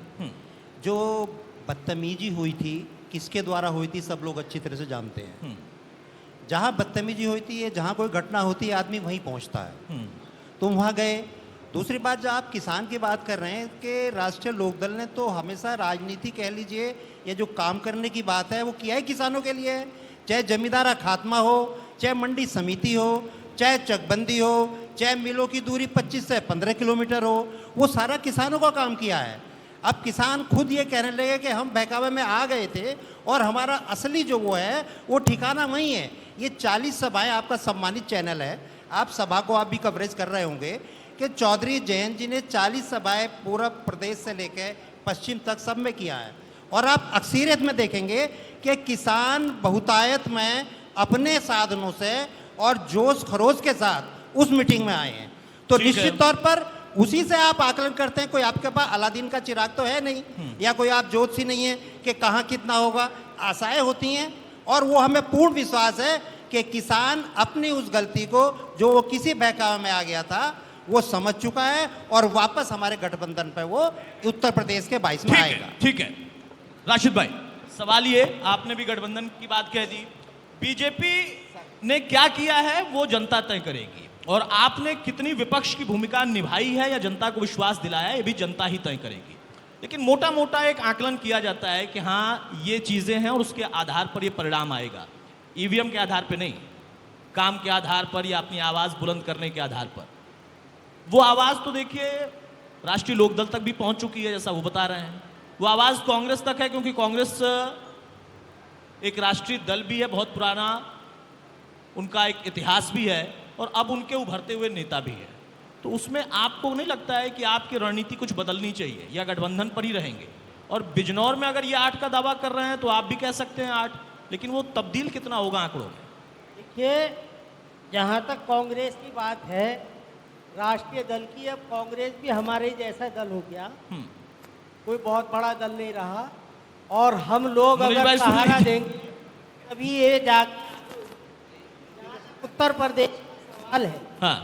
जो बदतमीजी हुई थी, किसके द्वारा हुई थी, सब लोग अच्छी तरह से जानते हैं। जहाँ बदतमीजी होती है, जहाँ कोई घटना होती है, आदमी वहीं पहुँचता है। तुम वहाँ गए। दूसरी बात, जब आप किसान की बात कर रहे हैं कि राष्ट्रीय लोकदल ने तो हमेशा राजनीति कह लीजिए, ये जो काम करने की बात है वो किया है किसानों के लिए। चाहे जमींदारा खात्मा हो, चाहे मंडी समिति हो, चाहे चकबंदी हो, चाहे मिलों की दूरी 25 से 15 किलोमीटर हो, वो सारा किसानों का काम किया है। अब किसान खुद ये कहने लगे कि हम बहकावे में आ गए थे और हमारा असली जो वो है वो ठिकाना वहीं है। ये 40 सभाएं, आपका सम्मानित चैनल है, आप सभा को आप भी कवरेज कर रहे होंगे कि चौधरी जयंत जी ने 40 सभाएं पूर्व प्रदेश से लेकर पश्चिम तक सब में किया है। और आप अक्सरियत में देखेंगे कि किसान बहुतायत में अपने साधनों से और जोश खरोश के साथ उस मीटिंग में आए हैं। तो ठीक है। निश्चित तौर पर उसी से आप आकलन करते हैं। कोई आपके पास अलादीन का चिराग तो है नहीं, या कोई आप ज्योतिषी नहीं है कि कहाँ कितना होगा। आशाएं होती हैं और वो हमें पूर्ण विश्वास है कि किसान अपनी उस गलती को, जो वो किसी बहकावे में आ गया था, वो समझ चुका है और वापस हमारे गठबंधन पे वो उत्तर प्रदेश के 22 में आएगा। ठीक है राशिद भाई, सवाल ये, आपने भी गठबंधन की बात कह दी, बीजेपी ने क्या किया है वो जनता तय करेगी, और आपने कितनी विपक्ष की भूमिका निभाई है या जनता को विश्वास दिलाया है, ये भी जनता ही तय करेगी। लेकिन मोटा मोटा एक आकलन किया जाता है कि हाँ ये चीजें हैं और उसके आधार पर ये परिणाम आएगा, ईवीएम के आधार पर नहीं, काम के आधार पर या अपनी आवाज बुलंद करने के आधार पर। वो आवाज तो देखिए राष्ट्रीय लोकदल तक भी पहुंच चुकी है, जैसा वो बता रहे हैं। वो आवाज कांग्रेस तक है, क्योंकि कांग्रेस एक राष्ट्रीय दल भी है, बहुत पुराना उनका एक इतिहास भी है, और अब उनके उभरते हुए नेता भी है। तो उसमें आपको नहीं लगता है कि आपकी रणनीति कुछ बदलनी चाहिए, या गठबंधन पर ही रहेंगे? और बिजनौर में अगर ये 8 का दावा कर रहे हैं तो आप भी कह सकते हैं 8, लेकिन वो तब्दील कितना होगा आंकड़ों में? देखिए, जहाँ तक कांग्रेस की बात है, राष्ट्रीय दल की, अब कांग्रेस भी हमारे जैसा दल हो गया, कोई बहुत बड़ा दल नहीं रहा। और हम लोग अगर सहारा देंगे तभी ये उत्तर प्रदेश का सवाल है। हाँ।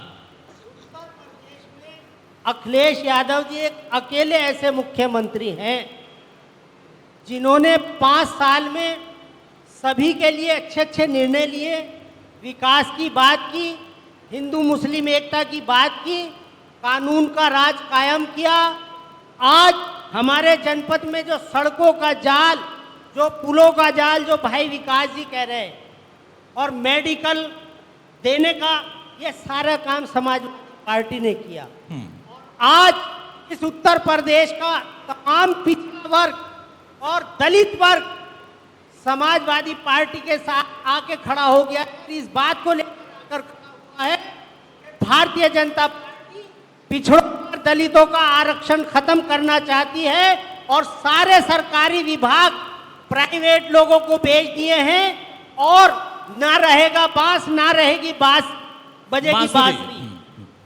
उत्तर प्रदेश में अखिलेश यादव जी एक अकेले ऐसे मुख्यमंत्री हैं जिन्होंने 5 साल में सभी के लिए अच्छे अच्छे निर्णय लिए, विकास की बात की, हिंदू मुस्लिम एकता की बात की, कानून का राज कायम किया। आज हमारे जनपद में जो सड़कों का जाल, जो पुलों का जाल, जो भाई विकास जी कह रहे हैं, और मेडिकल देने का, ये सारा काम समाजवादी पार्टी ने किया। आज इस उत्तर प्रदेश का तमाम पिछड़ा वर्ग और दलित वर्ग समाजवादी पार्टी के साथ आके खड़ा हो गया। इस बात को लेकर खड़ा हुआ है, भारतीय जनता पार्टी पिछड़ों और दलितों का आरक्षण खत्म करना चाहती है और सारे सरकारी विभाग प्राइवेट लोगों को बेच दिए हैं, और ना रहेगा बांस, ना रहेगी बजेगी बांसुरी।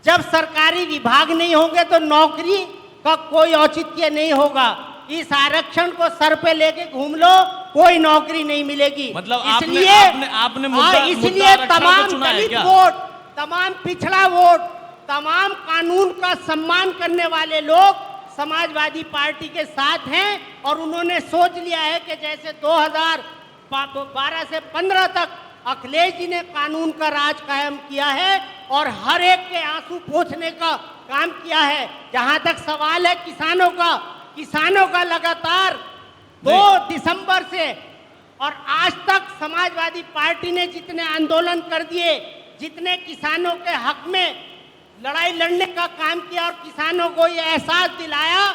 जब सरकारी विभाग नहीं होंगे तो नौकरी का कोई औचित्य नहीं होगा। इस आरक्षण को सर पे लेके घूम लो, कोई नौकरी नहीं मिलेगी। मतलब इसलिए आपने मुद्दा तमाम चुना है दलित क्या? वोट, तमाम पिछड़ा वोट, तमाम कानून का सम्मान करने वाले लोग समाजवादी पार्टी के साथ हैं, और उन्होंने सोच लिया है कि जैसे 2012 से 15 तक अखिलेश जी ने कानून का राज कायम किया है और हर एक के आंसू पोंछने का काम किया है। जहां तक सवाल है किसानों का लगातार 2 दिसंबर से और आज तक समाजवादी पार्टी ने जितने आंदोलन कर दिए, जितने किसानों के हक में लड़ाई लड़ने का काम किया और किसानों को ये एहसास दिलाया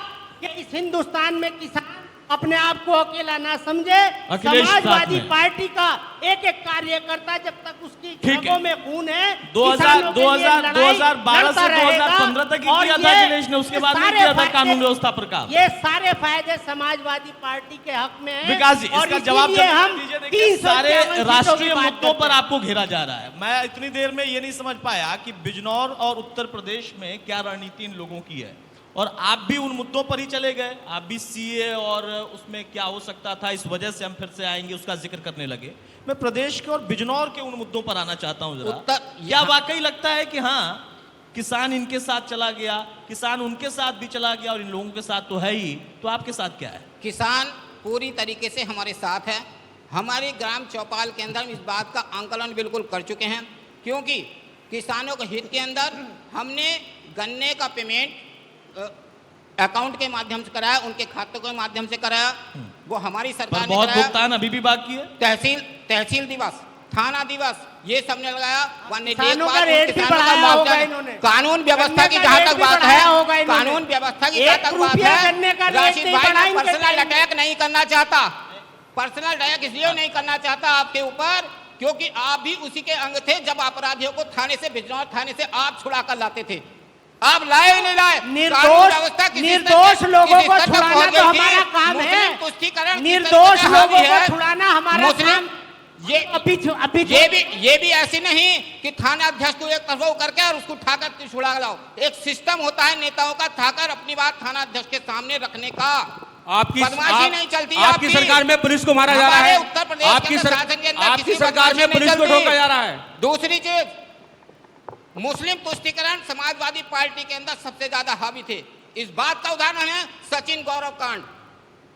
कि इस हिंदुस्तान में किसान अपने आप को अकेला ना समझे। अखिलेश साथ समाजवादी में। पार्टी का एक एक कार्यकर्ता जब तक उसकी ठीक है। रगों में खून है 2000 किसानों के लिए लड़ाई 2012 से लड़ता रहेगा। 2015 तक ही और किया था ये अखिलेश ने, उसके बाद नहीं सारे किया था फायदे- कानून व्यवस्था पर काम। ये सारे फायदे समाजवादी पार्टी के हक में हैं। विकास जी, और इसका जवाब इसीलिए जल्दी हम दीजिए। देखिए, 351 सारे सीटों की राष्ट्रीय बात मुद्दों करते पर हैं। आपको घेरा जा रहा है। मैं इतनी देर में ये नहीं समझ पाया कि बिजनौर और उत्तर प्रदेश में क्या रणनीति इन लोगों की है, और आप भी उन मुद्दों पर ही चले गए। आप भी सीए और उसमें क्या हो सकता था, इस वजह से हम फिर से आएंगे, उसका जिक्र करने लगे। मैं प्रदेश के और बिजनौर के उन मुद्दों पर आना चाहता हूं जरा। क्या वाकई लगता है कि हाँ, किसान इनके साथ चला गया, किसान उनके साथ भी चला गया, और इन लोगों के साथ तो है ही, तो आपके साथ क्या है? किसान पूरी तरीके से हमारे साथ है। हमारे ग्राम चौपाल के अंदर हम इस बात का आंकलन बिल्कुल कर चुके हैं, क्योंकि किसानों के हित के अंदर हमने गन्ने का पेमेंट अकाउंट के माध्यम से कराया, उनके खातों के माध्यम से कराया, वो हमारी सरकार पर ने बहुत कराया। भुगतान अभी भी बाकी है। तहसील दिवस, थाना दिवस, ये सबने लगाया। वन्य किसानों का देखभाल, रेट भी किसानों का बढ़ाया मुआवजा, होगा इन्होंने। कानून व्यवस्था की गन्ने का जहाँ रेट तक भी बात बढ़ाया है, होगा इन्होंने। कानून व्यवस्था की एक जहाँ तक बात रुपया है, गन्ने का रेट राशिद नहीं भाई बढ़ा मैं इनके पर्सनल टाइम में। अटैक नहीं करना चाहता, पर्सनल अटैक इसलिए नहीं करना चाहता आपके ऊपर, क्योंकि आप भी उसी के अंग थे जब अपराधियों को थाने से, बिजनौर थाने से आप छुड़ा कर लाते थे। आप लाए ही नहीं लाए। कानून व्यवस्था किसी स्तर निर्दोष पे- लोगों किसी को स्तर पे छुड़ाना पहुंच तो गई थी। हमारा काम है। मुस्लिम तुष्टीकरण किस निर्दोष तरीके से लोगों हावी को है। छुड़ाना हमारा मुस्लिम काम। ये अभी ये भी ऐसी नहीं कि थाना अध्यक्ष को एक तरफ करके और उसको उठाकर छुड़ा लाओ। एक सिस्टम होता है नेताओं का, उठाकर अपनी बात थाना अध्यक्ष के सामने रखने का। बदमाशी नहीं चलती आपकी सरकार में पुलिस को मारा जा रहा हमारे है। उत्तर प्रदेश आपकी के अंदर शासन के अंदर आपकी किसी सरकार में बदमाशी पुलिस को नहीं चलती। ठोका जा रहा है। दूसरी चीज, मुस्लिम तुष्टीकरण समाजवादी पार्टी के अंदर सबसे ज्यादा हावी थे। इस बात का उदाहरण है सचिन गौरव कांड।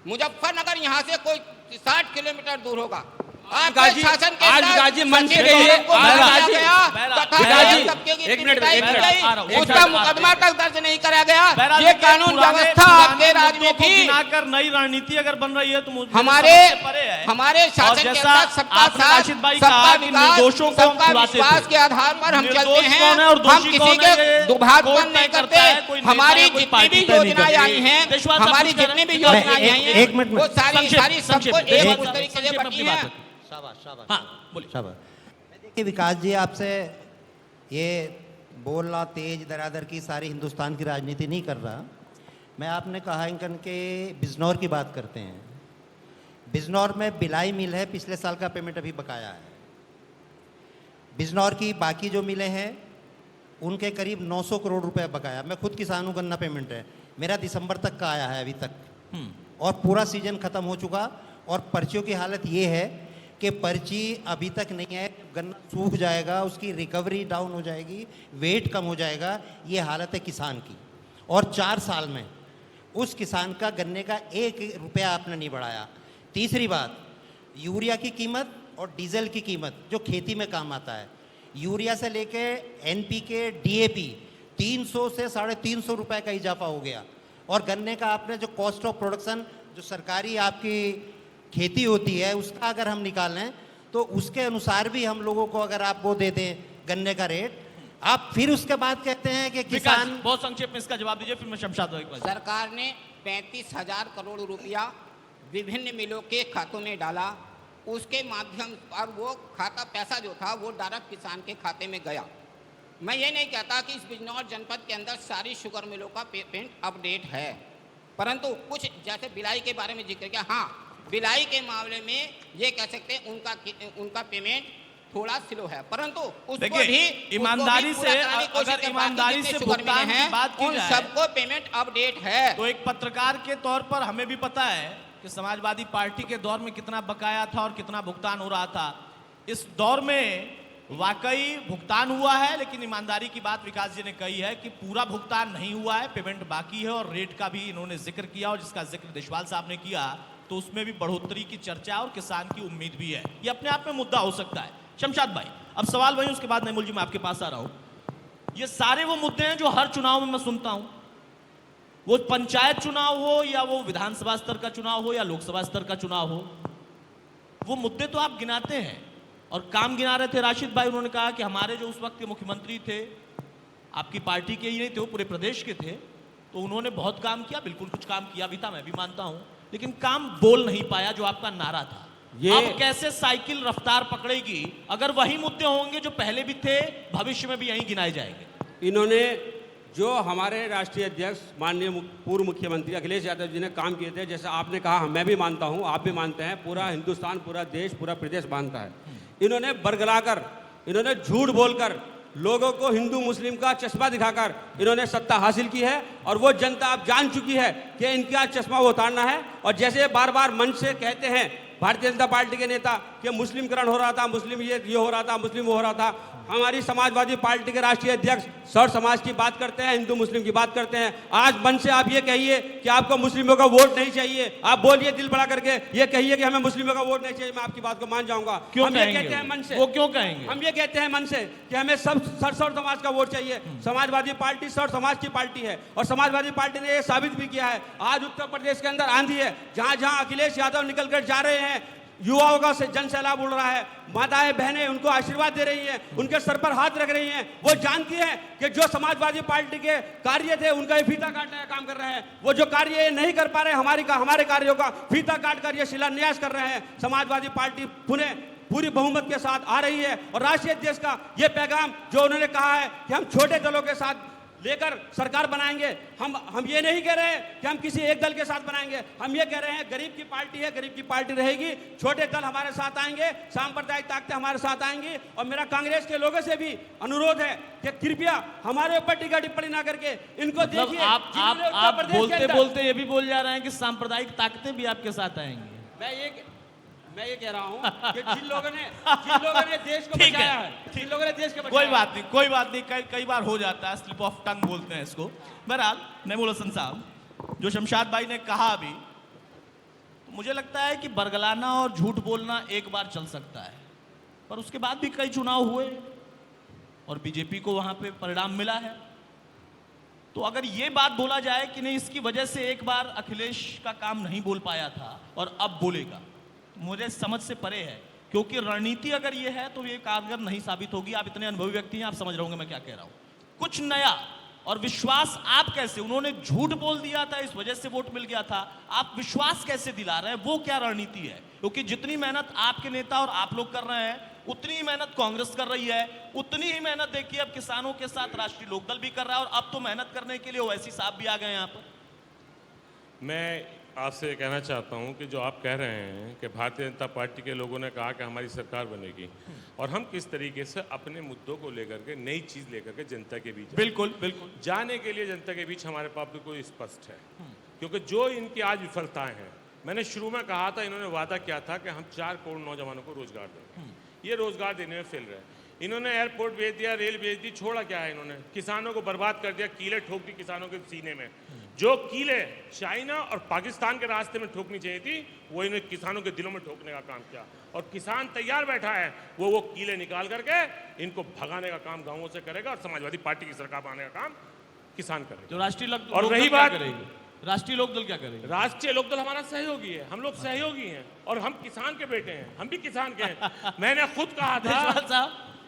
मुजफ्फरनगर यहाँ से कोई 60 किलोमीटर दूर होगा। गाजी, शासन के आज अंदर गाजी मंच सचिन के लिए- गौरव को आज मारा गाजी- गया, बहरा- तथा गाजी, एक तबके की एक मिनट, पिटाई एक की मिनट, गई, आ रहा हूं, एक उसका मिनट, मुकदमा तक दर्ज नहीं करा गया। बहरहाल ये देखिए, कानून पुराने- व्यवस्था पुराने आपके राज में मुद्दों को थी। गिनाकर नई रणनीति अगर बन रही है तो मुझे हमारे समझ से परे है। हमारे और शासन के जैसा अंदर सबका आपने साथ, राशिद भाई सबका कहा कि विकास, निर्दोषों को हम सबका छुड़ाते विश्वास थे। के आधार पर हम निर्दोष चलते हैं। कौन है और हम दोषी किसी कौन है, के ये दुभागपन कोर्ट नहीं तय करता करते। है, कोई नेता हमारी या कोई जितनी पार्टी भी तय नहीं योजनाएं करती। आई हैं, देशवाल साहब हमारी कुछ कह रहे जितनी भी हैं? योजनाएं आई हैं, एक मिनट में। वो सारी सारी संक्षेप, सबको देशवाल एक साहब, तरीके से संक्षेप में बटी अपनी बात हैं। रखें। शाबाश हाँ, बोलिए। शाबाश। देखिए विकास जी, आपसे ये बोलना तेज दरादर की सारी हिंदुस्तान की राजनीति नहीं कर रहा। मैं आपने कहा इनकन के बिजनौर की बात करते हैं। बिजनौर में बिलाई मिल है, पिछले साल का पेमेंट अभी बकाया है। बिजनौर की बाकी जो मिलें हैं उनके करीब 900 करोड़ रुपए बकाया। मैं खुद किसान हूँ, गन्ना पेमेंट है मेरा दिसंबर तक का आया है अभी तक, और पूरा सीजन खत्म हो चुका। और पर्चियों की हालत ये है कि पर्ची अभी तक नहीं है। गन्ना सूख जाएगा, उसकी रिकवरी डाउन हो जाएगी, वेट कम हो जाएगा। ये हालत है किसान की। और 4 साल में उस किसान का गन्ने का 1 रुपया आपने नहीं बढ़ाया। तीसरी बात, यूरिया की कीमत और डीजल की कीमत जो खेती में काम आता है, यूरिया से लेके एनपीके, डीएपी 300 से 350 रुपए का इजाफा हो गया। और गन्ने का आपने जो कॉस्ट ऑफ प्रोडक्शन, जो सरकारी आपकी खेती होती है, उसका अगर हम निकालें तो उसके अनुसार भी हम लोगों को अगर आप वो दे दें गन्ने का रेट, आप फिर उसके बाद कहते हैं कि विकास, किसान। बहुत संक्षेप में इसका जवाब दीजिए, फिर मैं शमशाद भाई को। सरकार ने 35,000 करोड़ रुपया विभिन्न मिलों के खातों में डाला। उसके माध्यम पर वो खाता पैसा जो था वो डायरेक्ट किसान के खाते में गया। मैं ये नहीं कहता कि इस बिजनौर जनपद के अंदर सारी शुगर मिलों का पेमेंट अपडेट है, परंतु कुछ जैसे बिलाई के बारे में जिक्र किया, हाँ बिलाई के मामले में ये कह सकते हैं उनका पेमेंट थोड़ा स्लो है, परंतु उसको भी ईमानदारी से, अगर ईमानदारी से भुगतान की बात की उन जाए, सबको पेमेंट अपडेट है। तो एक पत्रकार के तौर पर हमें भी पता है कि समाजवादी पार्टी के दौर में कितना बकाया था और कितना भुगतान हो रहा था। इस दौर में वाकई भुगतान हुआ है, लेकिन ईमानदारी की बात विकास जी ने कही है कि पूरा भुगतान नहीं हुआ है, पेमेंट बाकी है। और रेट का भी इन्होंने जिक्र किया, और जिसका जिक्र देशवाल साहब ने किया, तो उसमें भी बढ़ोतरी की चर्चा और किसान की उम्मीद भी है। ये अपने आप में मुद्दा हो सकता है। शमशाद भाई, अब सवाल वही, उसके बाद नईमुल जी मैं आपके पास आ रहा हूं। ये सारे वो मुद्दे हैं जो हर चुनाव में मैं सुनता हूं, वो पंचायत चुनाव हो या वो विधानसभा स्तर का चुनाव हो या लोकसभा स्तर का चुनाव हो, वो मुद्दे तो आप गिनाते हैं और काम गिना रहे थे राशिद भाई। उन्होंने कहा कि हमारे जो उस वक्त के मुख्यमंत्री थे, आपकी पार्टी के ही नहीं थे, वो पूरे प्रदेश के थे, तो उन्होंने बहुत काम किया। बिल्कुल कुछ काम किया भी था, मैं भी मानता हूं। लेकिन काम बोल नहीं पाया जो आपका नारा था। ये- अब कैसे साइकिल रफ्तार पकड़ेगी अगर वही मुद्दे होंगे जो पहले भी थे, भविष्य में भी यही गिनाए जाएंगे? इन्होंने जो हमारे राष्ट्रीय अध्यक्ष माननीय पूर्व मुख्यमंत्री अखिलेश यादव जी ने काम किए थे, जैसे आपने कहा मैं भी मानता हूं, आप भी मानते हैं, पूरा हिंदुस्तान, पूरा देश, पूरा प्रदेश मानता है। इन्होंने बरगलाकर, इन्होंने झूठ बोलकर, लोगों को हिंदू मुस्लिम का चश्मा दिखाकर इन्होंने सत्ता हासिल की है और वो जनता अब जान चुकी है कि इनका चश्मा वो उतारना है। और जैसे बार बार मंच से कहते हैं भारतीय जनता पार्टी के नेता कि मुस्लिमकरण हो रहा था, मुस्लिम ये हो रहा था, मुस्लिम वो हो रहा था, हमारी समाजवादी पार्टी के राष्ट्रीय अध्यक्ष सर समाज की बात करते हैं, हिंदू मुस्लिम की बात करते हैं। आज मंच से आप ये कहिए कि आपको मुस्लिमों का वोट नहीं चाहिए, आप बोलिए दिल बड़ा करके, ये कहिए कि हमें मुस्लिमों का वोट नहीं चाहिए, मैं आपकी बात को मान जाऊंगा। क्यों हम ये कहेंगे कहते हैं मन से, वो क्यों कहेंगे? हम ये कहते हैं मन से कि हमें सब सर समाज का वोट चाहिए। समाजवादी पार्टी सर समाज की पार्टी है और समाजवादी पार्टी ने ये साबित भी किया है। आज उत्तर प्रदेश के अंदर आंधी है, जहां जहां अखिलेश यादव निकल कर जा रहे हैं, युवाओं का से जन सैलाब उड़ रहा है, माताएं बहनें उनको आशीर्वाद दे रही हैं, उनके सर पर हाथ रख रही हैं। वो जानती हैं कि जो समाजवादी पार्टी के कार्य थे उनका ये फीता काटने का काम कर रहे हैं। वो जो कार्य ये नहीं कर पा रहे हमारे कार्यों का फीता काट कर ये शिलान्यास कर रहे हैं। समाजवादी पार्टी पुणे पूरी बहुमत के साथ आ रही है और राष्ट्रीय अध्यक्ष का ये पैगाम जो उन्होंने कहा है कि हम छोटे दलों के साथ लेकर सरकार बनाएंगे, हम ये नहीं कह रहे कि हम किसी एक दल के साथ बनाएंगे, हम ये कह रहे हैं गरीब की पार्टी है, गरीब की पार्टी रहेगी, छोटे दल हमारे साथ आएंगे, सांप्रदायिक ताकतें हमारे साथ आएंगी। और मेरा कांग्रेस के लोगों से भी अनुरोध है कि कृपया हमारे ऊपर टीका टिप्पणी ना करके इनको मतलब देखिए। आप बोलते बोलते ये भी बोल जा रहे हैं कि सांप्रदायिक ताकतें भी आपके साथ आएंगी। मैं ये कह रहा हूं कि जिन लोगों ने देश को ठीक बचाया है, है, जिन लोगों ने देश को कोई बचाया बात नहीं, कोई बात नहीं, कई बार हो जाता है, स्लिप ऑफ टंग बोलते हैं इसको। बहरहाल नईमुल हसन साहब, जो शमशाद भाई ने कहा अभी, तो मुझे लगता है कि बरगलाना और झूठ बोलना एक बार चल सकता है, पर उसके बाद भी कई चुनाव हुए और बीजेपी को वहां पे परिणाम मिला है। तो अगर ये बात बोला जाए कि नहीं, इसकी वजह से एक बार अखिलेश का काम नहीं बोल पाया था और अब बोलेगा, मुझे समझ से परे है, क्योंकि रणनीति अगर ये है तो ये कारगर नहीं साबित होगी। आप इतने अनुभवी व्यक्ति हैं, आप समझ रहे होंगे मैं क्या कह रहा हूं। कुछ नया और विश्वास आप कैसे, उन्होंने झूठ बोल दिया था इस वजह से वोट मिल गया था, आप विश्वास कैसे दिला रहे हैं, वो क्या रणनीति है? क्योंकि जितनी मेहनत आपके नेता और आप लोग कर रहे हैं, उतनी ही मेहनत कांग्रेस कर रही है, उतनी ही मेहनत देखिए अब किसानों के साथ राष्ट्रीय लोकदल भी कर रहा है, और अब तो मेहनत करने के लिए ओवैसी साहब भी आ गए यहाँ पर। मैं आपसे कहना चाहता हूं कि जो आप कह रहे हैं कि भारतीय जनता पार्टी के लोगों ने कहा कि हमारी सरकार बनेगी, और हम किस तरीके से अपने मुद्दों को लेकर के, नई चीज़ लेकर के जनता के बीच बिल्कुल बिल्कुल जाने के लिए जनता के बीच हमारे पास बिल्कुल स्पष्ट है। क्योंकि जो इनकी आज विफलताएं हैं, मैंने शुरू में कहा था, इन्होंने वादा किया था कि हम 4 करोड़ नौजवानों को रोजगार देंगे, ये रोजगार देने में फेल रहे। इन्होंने एयरपोर्ट भेज दिया, रेल भेज दी, छोड़ा क्या है इन्होंने? किसानों को बर्बाद कर दिया, कीले ठोक दी किसानों के सीने में। जो कीले चाइना और पाकिस्तान के रास्ते में ठोकनी चाहिए थी, वो इन्हें किसानों के दिलों में ठोकने का काम किया, और किसान तैयार बैठा है, वो कीले निकाल करके इनको भगाने का काम गांवों से करेगा, और समाजवादी पार्टी की सरकार बनाने का काम किसान करेगा। तो राष्ट्रीय लोकदल, और रही बात, राष्ट्रीय लोकदल क्या करेगी? राष्ट्रीय लोकदल हमारा सहयोगी है, हम लोग सहयोगी हैं, और हम किसान के बेटे हैं, हम भी किसान के हैं। मैंने खुद कहा था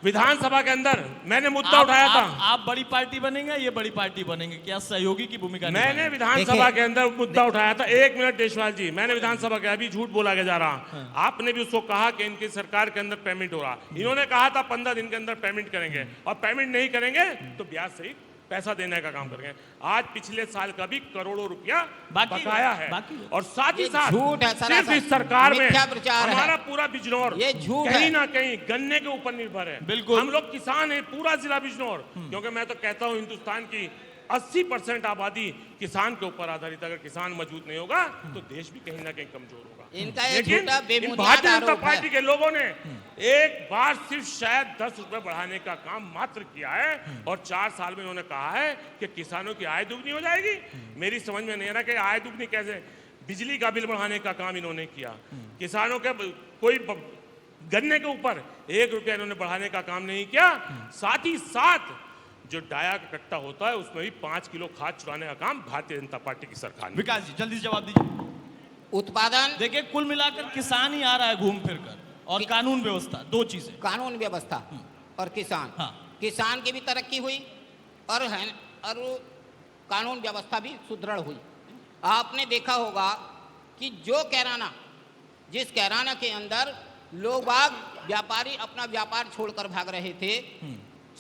विधानसभा के अंदर, मैंने मुद्दा उठाया था, आप बड़ी पार्टी बनेंगे, ये बड़ी पार्टी बनेंगे, क्या सहयोगी की भूमिका? मैंने विधानसभा के अंदर मुद्दा उठाया था। 1 मिनट देशवाल जी, मैंने विधानसभा के, अभी झूठ बोला के जा रहा, आपने भी उसको कहा कि इनकी सरकार के अंदर पेमेंट हो रहा, इन्होंने कहा था 15 दिन के अंदर पेमेंट करेंगे, और पेमेंट नहीं करेंगे तो ब्याज सहित पैसा देने का काम करेंगे। आज पिछले साल का भी करोड़ों रुपया बकाया है, और साथ ही साथ सिर्फ इस सरकार में हमारा पूरा बिजनौर कहीं ना कहीं गन्ने के ऊपर निर्भर है। बिल्कुल, हम लोग किसान हैं, पूरा जिला बिजनौर, क्योंकि मैं तो कहता हूं हिंदुस्तान की 80% आबादी किसान के ऊपर आधारित। अगर किसान मजबूत नहीं होगा तो देश भी कहीं ना कहीं कमजोर होगा। लेकिन भारतीय जनता पार्टी के लोगों ने एक बार सिर्फ शायद 10 रुपए बढ़ाने का काम मात्र किया है, और 4 साल में उन्होंने कहा है कि किसानों की आय दुगनी हो जाएगी। मेरी समझ में नहीं आ रहा कि आय दुगनी कैसे? बिजली का बिल बढ़ाने का काम इन्होंने किया, किसानों के कोई गन्ने के ऊपर 1 रुपया इन्होंने बढ़ाने का काम नहीं किया। साथ ही साथ जो डाया का कट्टा होता है उसमें भी 5 किलो खाद चुराने का काम भारतीय जनता पार्टी की सरकार ने। विकास जी जल्दी से जवाब दीजिए। उत्पादन, देखिए कुल मिलाकर किसान ही आ रहा है घूम फिर कर, और कानून व्यवस्था, 2 चीजें, कानून व्यवस्था और किसान। किसान की भी तरक्की हुई और कानून व्यवस्था भी सुदृढ़ हुई। आपने देखा होगा कि जो कैराना, जिस कैराना के अंदर लोग बाग व्यापारी अपना व्यापार छोड़कर भाग रहे थे,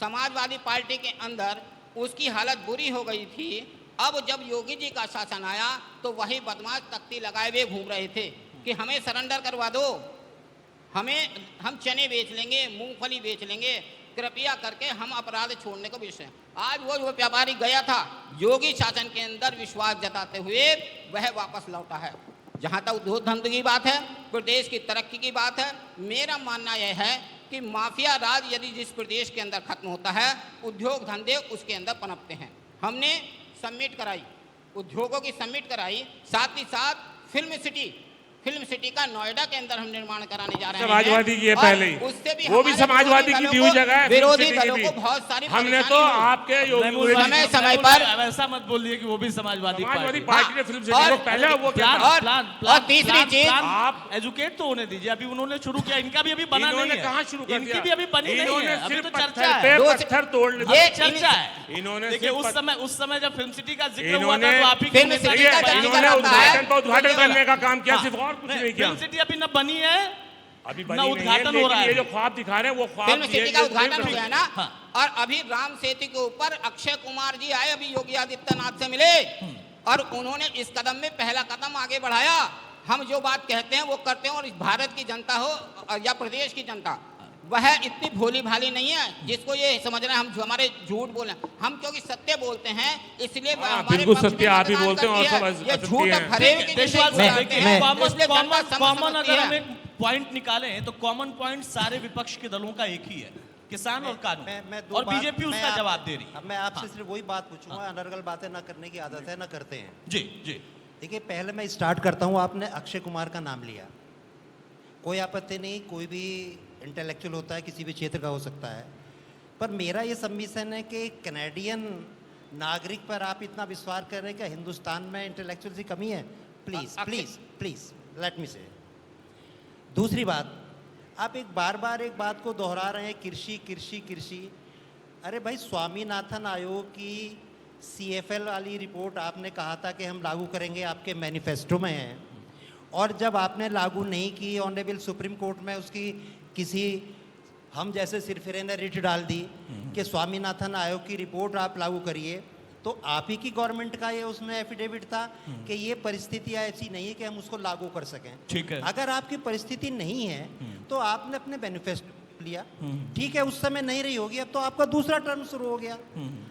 समाजवादी पार्टी के अंदर उसकी हालत बुरी हो गई थी। अब जब योगी जी का शासन आया तो वही बदमाश तख्ती लगाए हुए घूम रहे थे कि हमें सरेंडर करवा दो, हम चने बेच लेंगे, मूंगफली बेच लेंगे, कृपया करके हम अपराध छोड़ने को विषय। आज वो व्यापारी गया था योगी शासन के अंदर विश्वास जताते हुए, वह वापस लौटा है। जहाँ तक उद्योग धंधे की बात है, प्रदेश की तरक्की की बात है, मेरा मानना यह है कि माफिया राज यदि जिस प्रदेश के अंदर खत्म होता है, उद्योग धंधे उसके अंदर पनपते हैं। हमने सबमिट कराई, उद्योगों की सबमिट कराई, साथ ही साथ फिल्म सिटी का नोएडा के अंदर हम निर्माण कराने जा रहे हैं। समाजवादी की है पहले ही, उससे भी वो भी समाजवादी की दी हुई जगह है, विरोधी फिल्म सिटी दलों की को भी। बहुत सारी हमने तो आपके समय पर ऐसा मत बोलिए कि वो भी समाजवादी पार्टी ने फिल्म सिटी को पहले वो प्लान किया। प्लान और तीसरी चीज, आप एजुकेट तो होने दीजिए। अभी उन्होंने शुरू किया, इनका भी अभी बना नहीं इन्होंने है। कहाँ शुरू कर इनकी दिया? भी अभी बनी नहीं इन्होंने है, अभी सिर्फ तो चर्चा है, पत्थर तोड़ने ये चर्चा है। इन्होंने देखिए सिर्फ उस समय जब फिल्म सिटी का जिक्र हुआ था इन्होंने तो आप ही फिल्म के नेता सिटी के का बयान जिक्र इन्होंने होता है। उद्घाटन पर उद्घाटन करने का काम किया, हाँ। सिर्फ और कुछ नहीं किया। फिल्म सिटी अभी न बनी है, अभी ना बनी नहीं है, उद्घाटन हो लेकिन रहा है। ये जो ख्वाब दिखा रहे हैं वो ख्वाब फिल्म सिटी का उद्घाटन हो गया ना। हाँ। और अभी राम सेतु के ऊपर अक्षय कुमार जी आए, अभी योगी आदित्यनाथ से मिले और उन्होंने इस कदम में पहला कदम आगे बढ़ाया। हम जो बात कहते हैं वो करते हैं, और इस भारत की जनता हो या प्रदेश की जनता, वह इतनी भोली भाली नहीं है जिसको ये समझ रहे हैं हम हमारे झूठ बोले। हम क्योंकि सत्य बोलते हैं इसलिए वह हमारे बिल्कुल पक्ष में सत्य आप ही मतदान बोलते हैं और करती सब है। ये असत्य झूठ हैं। और फरेब की देशवाल जिंदगी साहब, गुजारते देखिए, हैं, कॉमन इसलिए जनता समझ कॉमन सकती अगर है। हम एक पॉइंट निकालें तो कॉमन पॉइंट सारे विपक्ष के दलों का एक ही है, किसान और कानून, दो और बात- बीजेपी मैं उसका आप- जवाब दे रही है। अब मैं आपसे सिर्फ वही बात पूछूंगा, अनर्गल बातें ना करने की आदत है, ना करते हैं। जी जी देखिए, पहले मैं स्टार्ट करता हूँ, आपने अक्षय कुमार का नाम लिया, कोई आपत्ति नहीं, कोई भी इंटेलेक्चुअल होता है, किसी भी क्षेत्र का हो सकता है, पर मेरा ये सबमिशन है कि कैनेडियन नागरिक पर आप इतना विश्वास कर रहे हैं कि हिंदुस्तान में इंटेलेक्चुअल की कमी है। Please please please let me से। दूसरी बात, आप एक बार एक बात को दोहरा रहे हैं, कृषि कृषि कृषि। अरे भाई, स्वामीनाथन आयोग की CFL वाली रिपोर्ट आपने कहा था कि हम लागू करेंगे, आपके मैनिफेस्टो में है, और जब आपने लागू नहीं की, ऑनरेबल सुप्रीम कोर्ट में उसकी किसी हम जैसे सिरफिरे ने रिट डाल दी कि स्वामीनाथन आयोग की रिपोर्ट आप लागू करिए, तो आप ही की गवर्नमेंट का ये उसमें एफिडेविट था कि ये परिस्थितियाँ ऐसी नहीं है कि हम उसको लागू कर सकें। ठीक है। अगर आपकी परिस्थिति नहीं है तो आपने अपने बेनिफिट लिया, ठीक है, उस समय नहीं रही होगी, अब तो आपका दूसरा टर्म शुरू हो गया,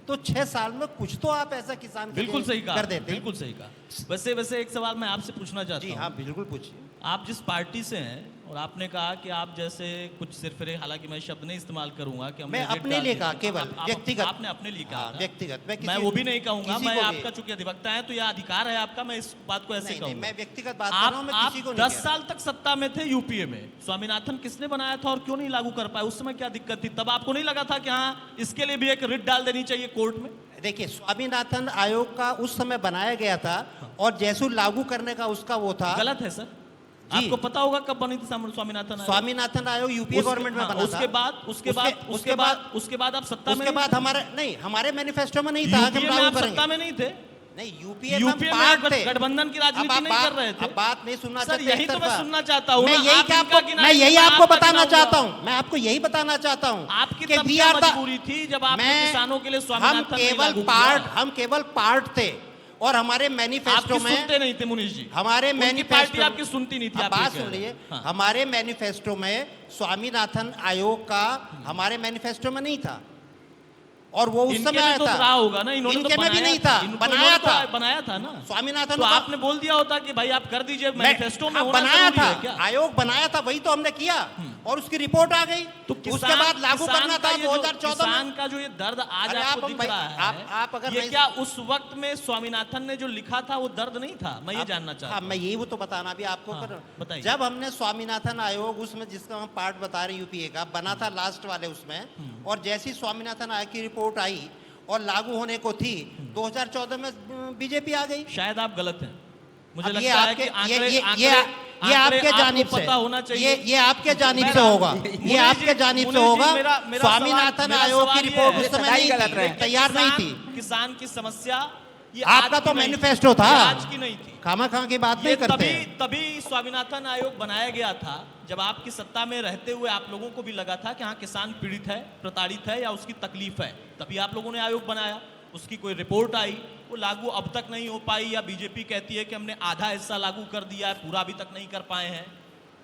तो 6 साल में कुछ तो आप ऐसा किसान के बिल्कुल लिए सही कहा, कर देते। बिल्कुल सही कहा। वैसे एक सवाल मैं आपसे पूछना चाहता जी हूँ। हाँ, बिल्कुल पूछिए। आप जिस पार्टी से हैं और आपने कहा कि आप जैसे कुछ सिरफिरे, हालांकि मैं शब्द नहीं इस्तेमाल करूंगा कि हमने मैं रेट अपने डाल लिए दिया। कहा, केवल व्यक्तिगत। आपने अपने लिए कहा हाँ, था। व्यक्तिगत। मैं किसी- वो भी नहीं कहूंगा, किसी मैं को भी- आपका चूंकि अधिवक्ता है तो यह अधिकार है आपका, मैं इस बात को ऐसे नहीं, नहीं, कहूंगा। मैं व्यक्तिगत बात कर रहा हूँ, मैं आप किसी को नहीं 10 कह रहा। साल तक सत्ता में थे यूपीए में, स्वामीनाथन किसने बनाया था और क्यों नहीं लागू कर पाए? उस समय क्या दिक्कत थी? तब आपको नहीं लगा था कि हाँ इसके लिए भी एक रिट डाल देनी चाहिए कोर्ट में? देखिए, स्वामीनाथन आयोग का उस समय बनाया गया था और जैसे लागू करने का उसका वो था। गलत है सर, जी। आपको पता होगा कब बनी थी स्वामीनाथन आयोग? स्वामीनाथन आयोग यूपीए गवर्नमेंट में बना था। उसके बाद आप सत्ता में उसके नहीं बाद थे? हमारे मैनिफेस्टो में नहीं था कि यूपीए हम में लागू आप करेंगे। सत्ता में नहीं थे? नहीं, यूपीए यूपीए में पार्ट आप थे। गठबंधन की राजनीति अब आप नहीं कर रहे थे? अब बात नहीं सुनना सर, चाहते यही एक तो मैं तरफा। सुनना चाहता हूँ मैं ना, यही आप कि इनका आपको गिनाएंगे, मैं यही मैं आपको आपका बताना गिनाऊंगा। चाहता हूँ, मैं आपको यही बताना चाहता हूँ आपकी कि तब we क्या are the- मजबूरी थी जब आपने मैं- किसानों के लिए हम स्वामीनाथन नहीं केवल लागू पार्ट किया? हम केवल पार्ट थे, और हमारे आपकी मैनिफेस्टो में सुनते नहीं थे मुनीष जी, हमारे उनकी पार्टी मैनिफेस्टो आपकी सुनती नहीं थी। अब आप बात ये कह सुन रहे हैं। लीजिए, हाँ। हमारे मैनिफेस्टो में स्वामीनाथन आयोग का हमारे मैनिफेस्टो में नहीं था, और वो उस इनके समय में आया तो था। रहा होगा ना, इन्होंने इनके तो में भी बनाया नहीं था, बनाया था। बनाया था ना स्वामीनाथन तो का- आपने बोल दिया होता कि भाई आप कर दीजिए, मैनिफेस्टो में हाँ, होना बनाया जरूरी था, है क्या? आयोग बनाया था, वही तो हमने किया, और उसकी रिपोर्ट आ गई, तो उसके बाद लागू करना था 2014 किसान में। का जो ये दर्द आज अरे आपको आप दिख भाई- रहा है, आप अगर ये नहीं- क्या उस वक्त में स्वामीनाथन ने जो लिखा था वो दर्द नहीं था? मैं ये जानना चाहता हाँ, हूं। मैं यही वो तो बताना भी आपको हाँ, कर बताइए। जब हमने स्वामीनाथन आयोग उसमें जिसका हम पार्ट बता रहे यूपीए का बना था लास्ट वाले उसमें, और जैसी स्वामीनाथन आयोग की रिपोर्ट आई और लागू होने को थी, 2014 में बीजेपी आ गई। शायद आप गलत हैं, मुझे अब लगता है कि ये आपके जानिब से पता होना चाहिए। ये आपके जानिब से होगा, ये आपके जानिब से होगा। स्वामीनाथन आयोग की रिपोर्ट उस समय नहीं थी, तैयार नहीं थी। किसान की समस्या ये आपका आज तो की नहीं थी, मैनिफेस्टो था। ये आज की नहीं थी। खामा खां की बात ये नहीं करते तभी हैं। तभी स्वामीनाथन आयोग बनाया गया था जब आपकी सत्ता में रहते हुए आप लोगों को भी लगा था कि हाँ किसान पीड़ित है, प्रताड़ित है या उसकी तकलीफ है, तभी आप लोगों ने आयोग बनाया। उसकी कोई रिपोर्ट आई, वो लागू अब तक नहीं हो पाई, या बीजेपी कहती है कि हमने आधा हिस्सा लागू कर दिया है, पूरा अभी तक नहीं कर पाए हैं।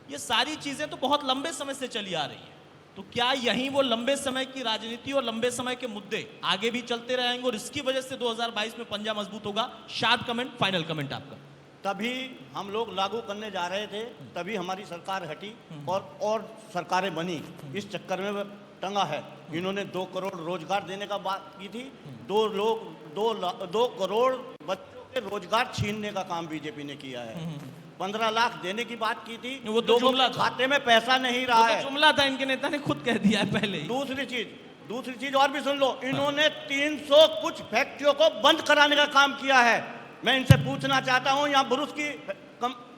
ये सारी चीजें तो बहुत लंबे समय से चली आ रही हैं। तो क्या यही वो लंबे समय की राजनीति और लंबे समय के मुद्दे आगे भी चलते रहेंगे और इसकी वजह से 2022 में पंजा मजबूत होगा? शार्ट कमेंट, फाइनल कमेंट आपका। तभी हम लोग लागू करने जा रहे थे, तभी हमारी सरकार हटी और सरकारें बनी। इस चक्कर में टंगा है। इन्होंने 2 करोड़ रोजगार देने का बात की थी। 2 करोड़ बच्चों के रोजगार छीनने का काम बीजेपी ने किया है। 15 लाख देने की बात की थी, वो तो लोगों जुमला के था। खाते में पैसा नहीं रहा है। जुमला था, इनके नेता ने खुद कह दिया है पहले ही। दूसरी चीज और भी सुन लो। इन्होंने 300 कुछ फैक्ट्रियों को बंद कराने का काम किया है। मैं इनसे पूछना चाहता हूं, यहाँ ब्रुश की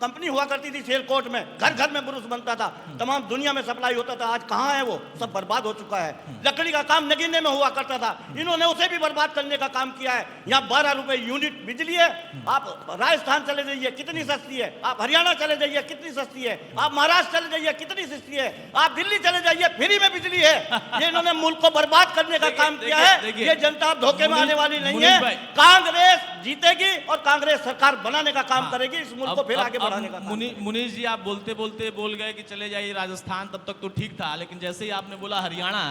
कंपनी हुआ करती थी सेलकोट में, घर घर में ब्रुश बनता था, तमाम दुनिया में सप्लाई होता था। आज कहाँ है वो? सब बर्बाद हो चुका है। लकड़ी का काम नगीने में हुआ करता था, इन्होंने उसे भी बर्बाद करने का काम किया है। यहाँ 12 रुपए यूनिट बिजली है। आप राजस्थान चले जाइए कितनी सस्ती है, आप हरियाणा चले जाइए कितनी सस्ती है, आप महाराष्ट्र चले जाइए कितनी सस्ती है, आप दिल्ली चले जाइए फ्री में बिजली है। ये इन्होंने मुल्क को बर्बाद करने का काम किया है। ये जनता धोखे में आने वाली नहीं है। कांग्रेस जीतेगी और कांग्रेस सरकार बनाने का काम करेगी, इस मुल्क को फिर आगे बढ़ाने का काम। मुनीष जी, आप बोलते बोलते बोल गए कि चले जाइए राजस्थान, तब तक तो ठीक था, लेकिन जैसे ही आपने बोला हरियाणा,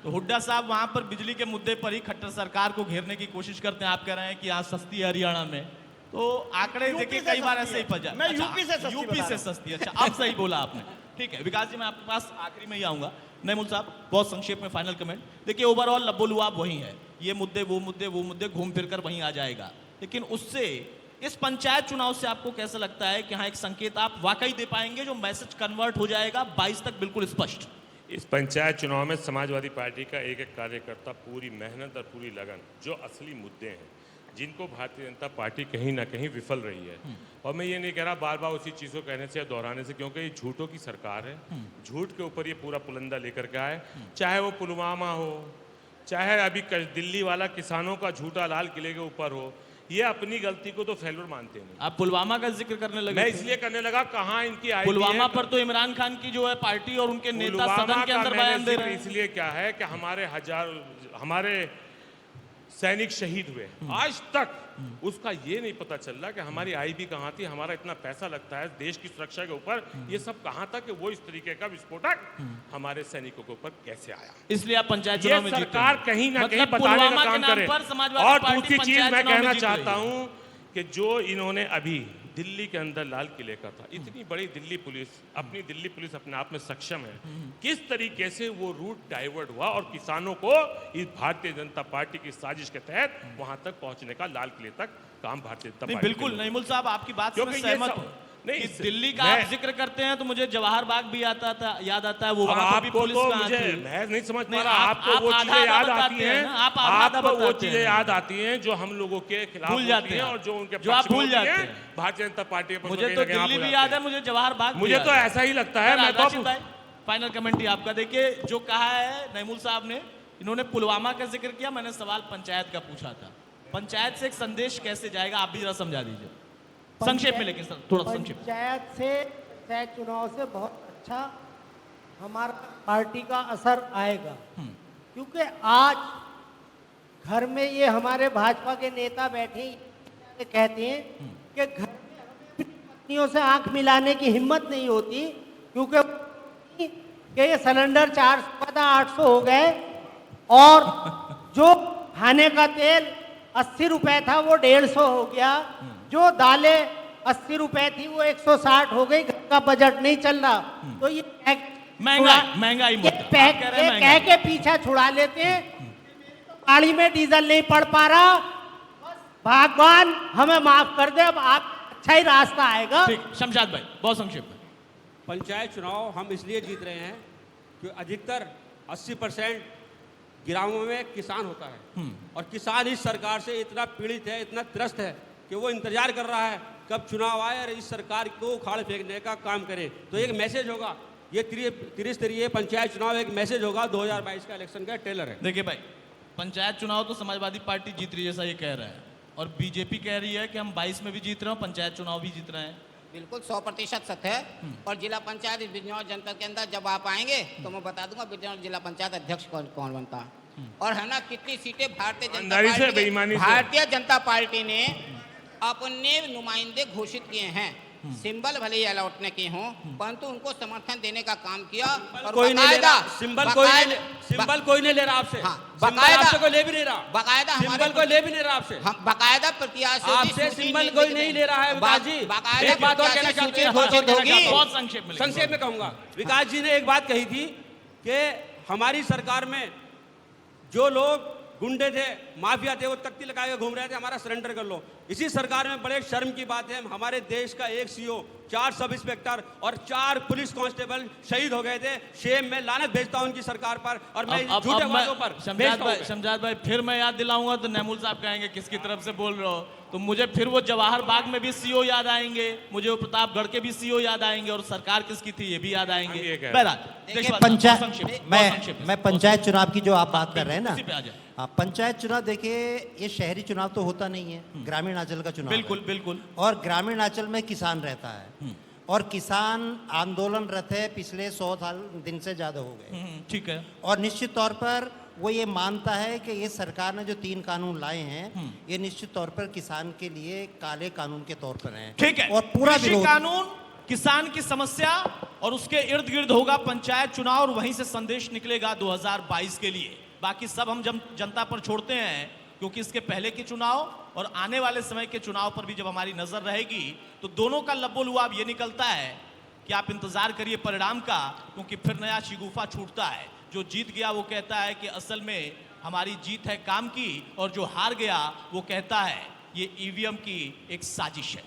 तो हुड्डा साहब वहां पर बिजली के मुद्दे पर ही खट्टर सरकार को घेरने की कोशिश करते हैं। आप कह रहे हैं कि यहाँ सस्ती है हरियाणा में, तो आंकड़े देखिए कई बार ऐसे ही फंस जाए। मैं यूपी से सस्ती यूपी बता से रहा हूं। सस्ती। अच्छा, अब सही बोला आपने। ठीक है विकास जी, मैं आपके पास आखिरी में ही आऊंगा। नईमुल साहब, बहुत संक्षेप में फाइनल कमेंट। देखिए ओवरऑल लबोलुआब वही है, ये मुद्दे वो मुद्दे घूम फिर कर वहीं आ जाएगा। लेकिन उससे इस पंचायत चुनाव से आपको कैसा लगता है कि हाँ एक संकेत आप वाकई दे पाएंगे जो मैसेज कन्वर्ट हो जाएगा 22 तक बिल्कुल स्पष्ट? इस पंचायत चुनाव में समाजवादी पार्टी का एक एक कार्यकर्ता पूरी मेहनत और पूरी लगन, जो असली मुद्दे हैं जिनको भारतीय जनता पार्टी कहीं ना कहीं विफल रही है, और मैं ये नहीं कह रहा बार बार उसी चीज़ को कहने से या दोहराने से, क्योंकि ये झूठों की सरकार है। झूठ के ऊपर ये पूरा पुलंदा लेकर के आए, चाहे वो पुलवामा हो, चाहे अभी दिल्ली वाला किसानों का झूठा लाल किले के ऊपर हो। ये अपनी गलती को तो फेल्योर मानते हैं। आप पुलवामा का जिक्र करने लगे। मैं इसलिए करने लगा, कहाँ इनकी आई पुलवामा पर तो इमरान खान की जो है पार्टी और उनके नेता सदन के अंदर बयान दे रहे हैं। इसलिए क्या है कि हमारे सैनिक शहीद हुए, आज तक उसका ये नहीं पता चल रहा कि हमारी आईबी कहाँ थी, हमारा इतना पैसा लगता है देश की सुरक्षा के ऊपर, ये सब कहाँ था कि वो इस तरीके का विस्फोटक हमारे सैनिकों के ऊपर कैसे आया। इसलिए आप पंचायत चुनाव में जीते हैं। सरकार कहीं ना कहीं मतलब बताने पुलवामा का के काम नाम करे। पर समाजवादी और पार्टी दूसरी चीज पंचायत मैं चुनाव में कहना जीत रही चाहता है। हूँ कि जो इन्होंने अभी दिल्ली के अंदर लाल किले का था, इतनी बड़ी दिल्ली पुलिस अपने आप में सक्षम है, किस तरीके से वो रूट डाइवर्ट हुआ और किसानों को इस भारतीय जनता पार्टी की साजिश के तहत वहां तक पहुंचने का, लाल किले तक काम भारतीय जनता पार्टी। बिल्कुल नईमुल साहब, आपकी बात से मैं क्योंकि सहमत हूं। नहीं, कि इससे- दिल्ली का मैं- आप जिक्र करते हैं तो मुझे जवाहर बाग भी याद आता है। वो अब वहां पर भी आपको पुलिस तो कहाँ मुझे थी? मैं नहीं समझ पा नहीं, रहा, आपको वो आधा चीजें याद बताते आती हैं, ना, आप आधा आपको वो बताते चीजें हैं। याद आती हैं जो हम लोगों के खिलाफ भूल जाते होती हैं हैं, और जो उनके जो आप पक्ष में भूल होती जाते हैं, हैं। भारतीय जनता पार्टी के पक्ष में मुझे कहीं तो ना कहीं आप दिल्ली हो भी जाते याद है, हैं। मुझे जवाहर बाग भी मुझे याद तो है। ऐसा ही लगता है। मैं राशिद तो भाई, फाइनल कमेंट ही आपका। देखिए जो कहा है नईमुल साहब ने, इन्होंने पुलवामा का जिक्र किया, मैंने सवाल पंचायत का पूछा था। पंचायत से एक संदेश कैसे जाएगा, आप भी जरा समझा दीजिए संक्षेप में, लेकिन सर थोड़ा संक्षेप। पंचायत चुनाव से बहुत अच्छा हमारा पार्टी का असर आएगा, क्योंकि आज घर में ये हमारे भाजपा के नेता बैठे ये कहते हैं कि घर में अपनी पत्नियों से आंख मिलाने की हिम्मत नहीं होती, क्योंकि कि ये सिलेंडर 400 था 800 हो गए, और जो खाने का तेल 80 रुपए था वो 150 हो गया, जो दालें 80 रुपए थी वो 160 हो गई, घर का बजट नहीं चल रहा। तो ये महंगाई मुद्दा आप कह रहे हैं, कह महंगाई। के पीछा छुड़ा लेते हैं। गाड़ी में डीजल नहीं पड़ पा रहा, भगवान हमें माफ कर दे, अब आप अच्छा ही रास्ता आएगा। ठीक, शमशाद भाई बहुत संक्षेप में। पंचायत चुनाव हम इसलिए जीत रहे हैं कि अधिकतर 80% ग्रामों में किसान होता है, और किसान इस सरकार से इतना पीड़ित है, इतना त्रस्त है कि वो इंतजार कर रहा है कब चुनाव आए और इस सरकार को उखाड़ फेंकने का काम करे। तो एक मैसेज होगा, ये त्रिस्तरीय पंचायत चुनाव एक मैसेज होगा 2022 का इलेक्शन का ट्रेलर है। देखिए भाई, पंचायत चुनाव तो समाजवादी पार्टी जीत रही है जैसा ये कह रहा है, और बीजेपी कह रही है कि हम 22 में भी जीत रहे हैं, पंचायत चुनाव भी जीत रहे हैं। बिल्कुल 100% सत्य है। और जिला पंचायत इस बिजनौर जनपद के अंदर जब आप आएंगे तो मैं बता दूंगा बिजनौर जिला पंचायत अध्यक्ष कौन बनता है। और है ना, कितनी सीटें ईमानदारी से, बेईमानी से। भारतीय जनता पार्टी ने अपने नुमाइंदे घोषित किए हैं, सिंबल भले ही अलॉटने की हों, परंतु उनको समर्थन देने का काम किया। और कोई नहीं ले बाकायदा रहा सिंबल, कोई नहीं ले रहा आपसे। हाँ, सिंबल बाकायदा आपसे कोई ले भी नहीं रहा, बाकायदा सिंबल कोई ले भी नहीं रहा आपसे। हम बाकायदा प्रत्याशियों की आपसे सूची सिंबल निकल कोई गई। नहीं ले रहा है विकास जी। बाकायदा एक बात और कहना प्रत्याशी चाहते हैं, सूची घोषित होगी। बहुत संक्षेप में, संक्षेप में कहूंगा, विकास जी ने एक बात कही थी कि हमारी सरकार में जो लोग गुंडे थे, माफिया थे, वो तख्ती लगा के घूम रहे थे, हमारा सरेंडर कर लो। इसी सरकार में बड़े शर्म की बात है, हमारे देश का एक सीओ, 4 सब इंस्पेक्टर और 4 पुलिस कांस्टेबल शहीद हो गए थे। शेम में लानत भेजता हूं उनकी सरकार पर और मैं झूठे वादों पर शमजाद भाई फिर मैं याद दिलाऊंगा तो नैमुल साहब कहेंगे किसकी तरफ से बोल रहे हो, तो मुझे फिर वो जवाहर बाग में भी सीओ याद आएंगे, मुझे वो प्रतापगढ़ के भी सीओ याद आएंगे, और सरकार किसकी थी ये भी याद आएंगे। मैं पंचायत चुनाव की जो आप बात कर रहे हैं ना, इसी पे आ जाए। हाँ, पंचायत चुनाव देखिए, ये शहरी चुनाव तो होता नहीं है, ग्रामीण अंचल का चुनाव बिल्कुल है। बिल्कुल। और ग्रामीण अंचल में किसान रहता है और किसान आंदोलनरत है, पिछले 100 दिन से ज्यादा हो गए। ठीक है। और निश्चित तौर पर वो ये मानता है कि ये सरकार ने जो 3 कानून लाए हैं, ये निश्चित तौर पर किसान के लिए काले कानून के तौर पर हैं। ठीक है। और पूरा कृषि विरोध, कानून, किसान की समस्या और उसके इर्द गिर्द होगा पंचायत चुनाव, और वहीं से संदेश निकलेगा 2022 के लिए। बाकी सब हम जनता पर छोड़ते हैं, क्योंकि इसके पहले के चुनाव और आने वाले समय के चुनाव पर भी जब हमारी नजर रहेगी तो दोनों का लब्बो-लुआब ये निकलता है कि आप इंतजार करिए परिणाम का, क्योंकि फिर नया शिगुफा छूटता है। जो जीत गया वो कहता है कि असल में हमारी जीत है काम की, और जो हार गया वो कहता है ये ईवीएम की एक साजिश है।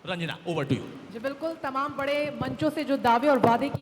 Ranjana, over to you. जी बिल्कुल, तमाम बड़े मंचों से जो दावे और वादे की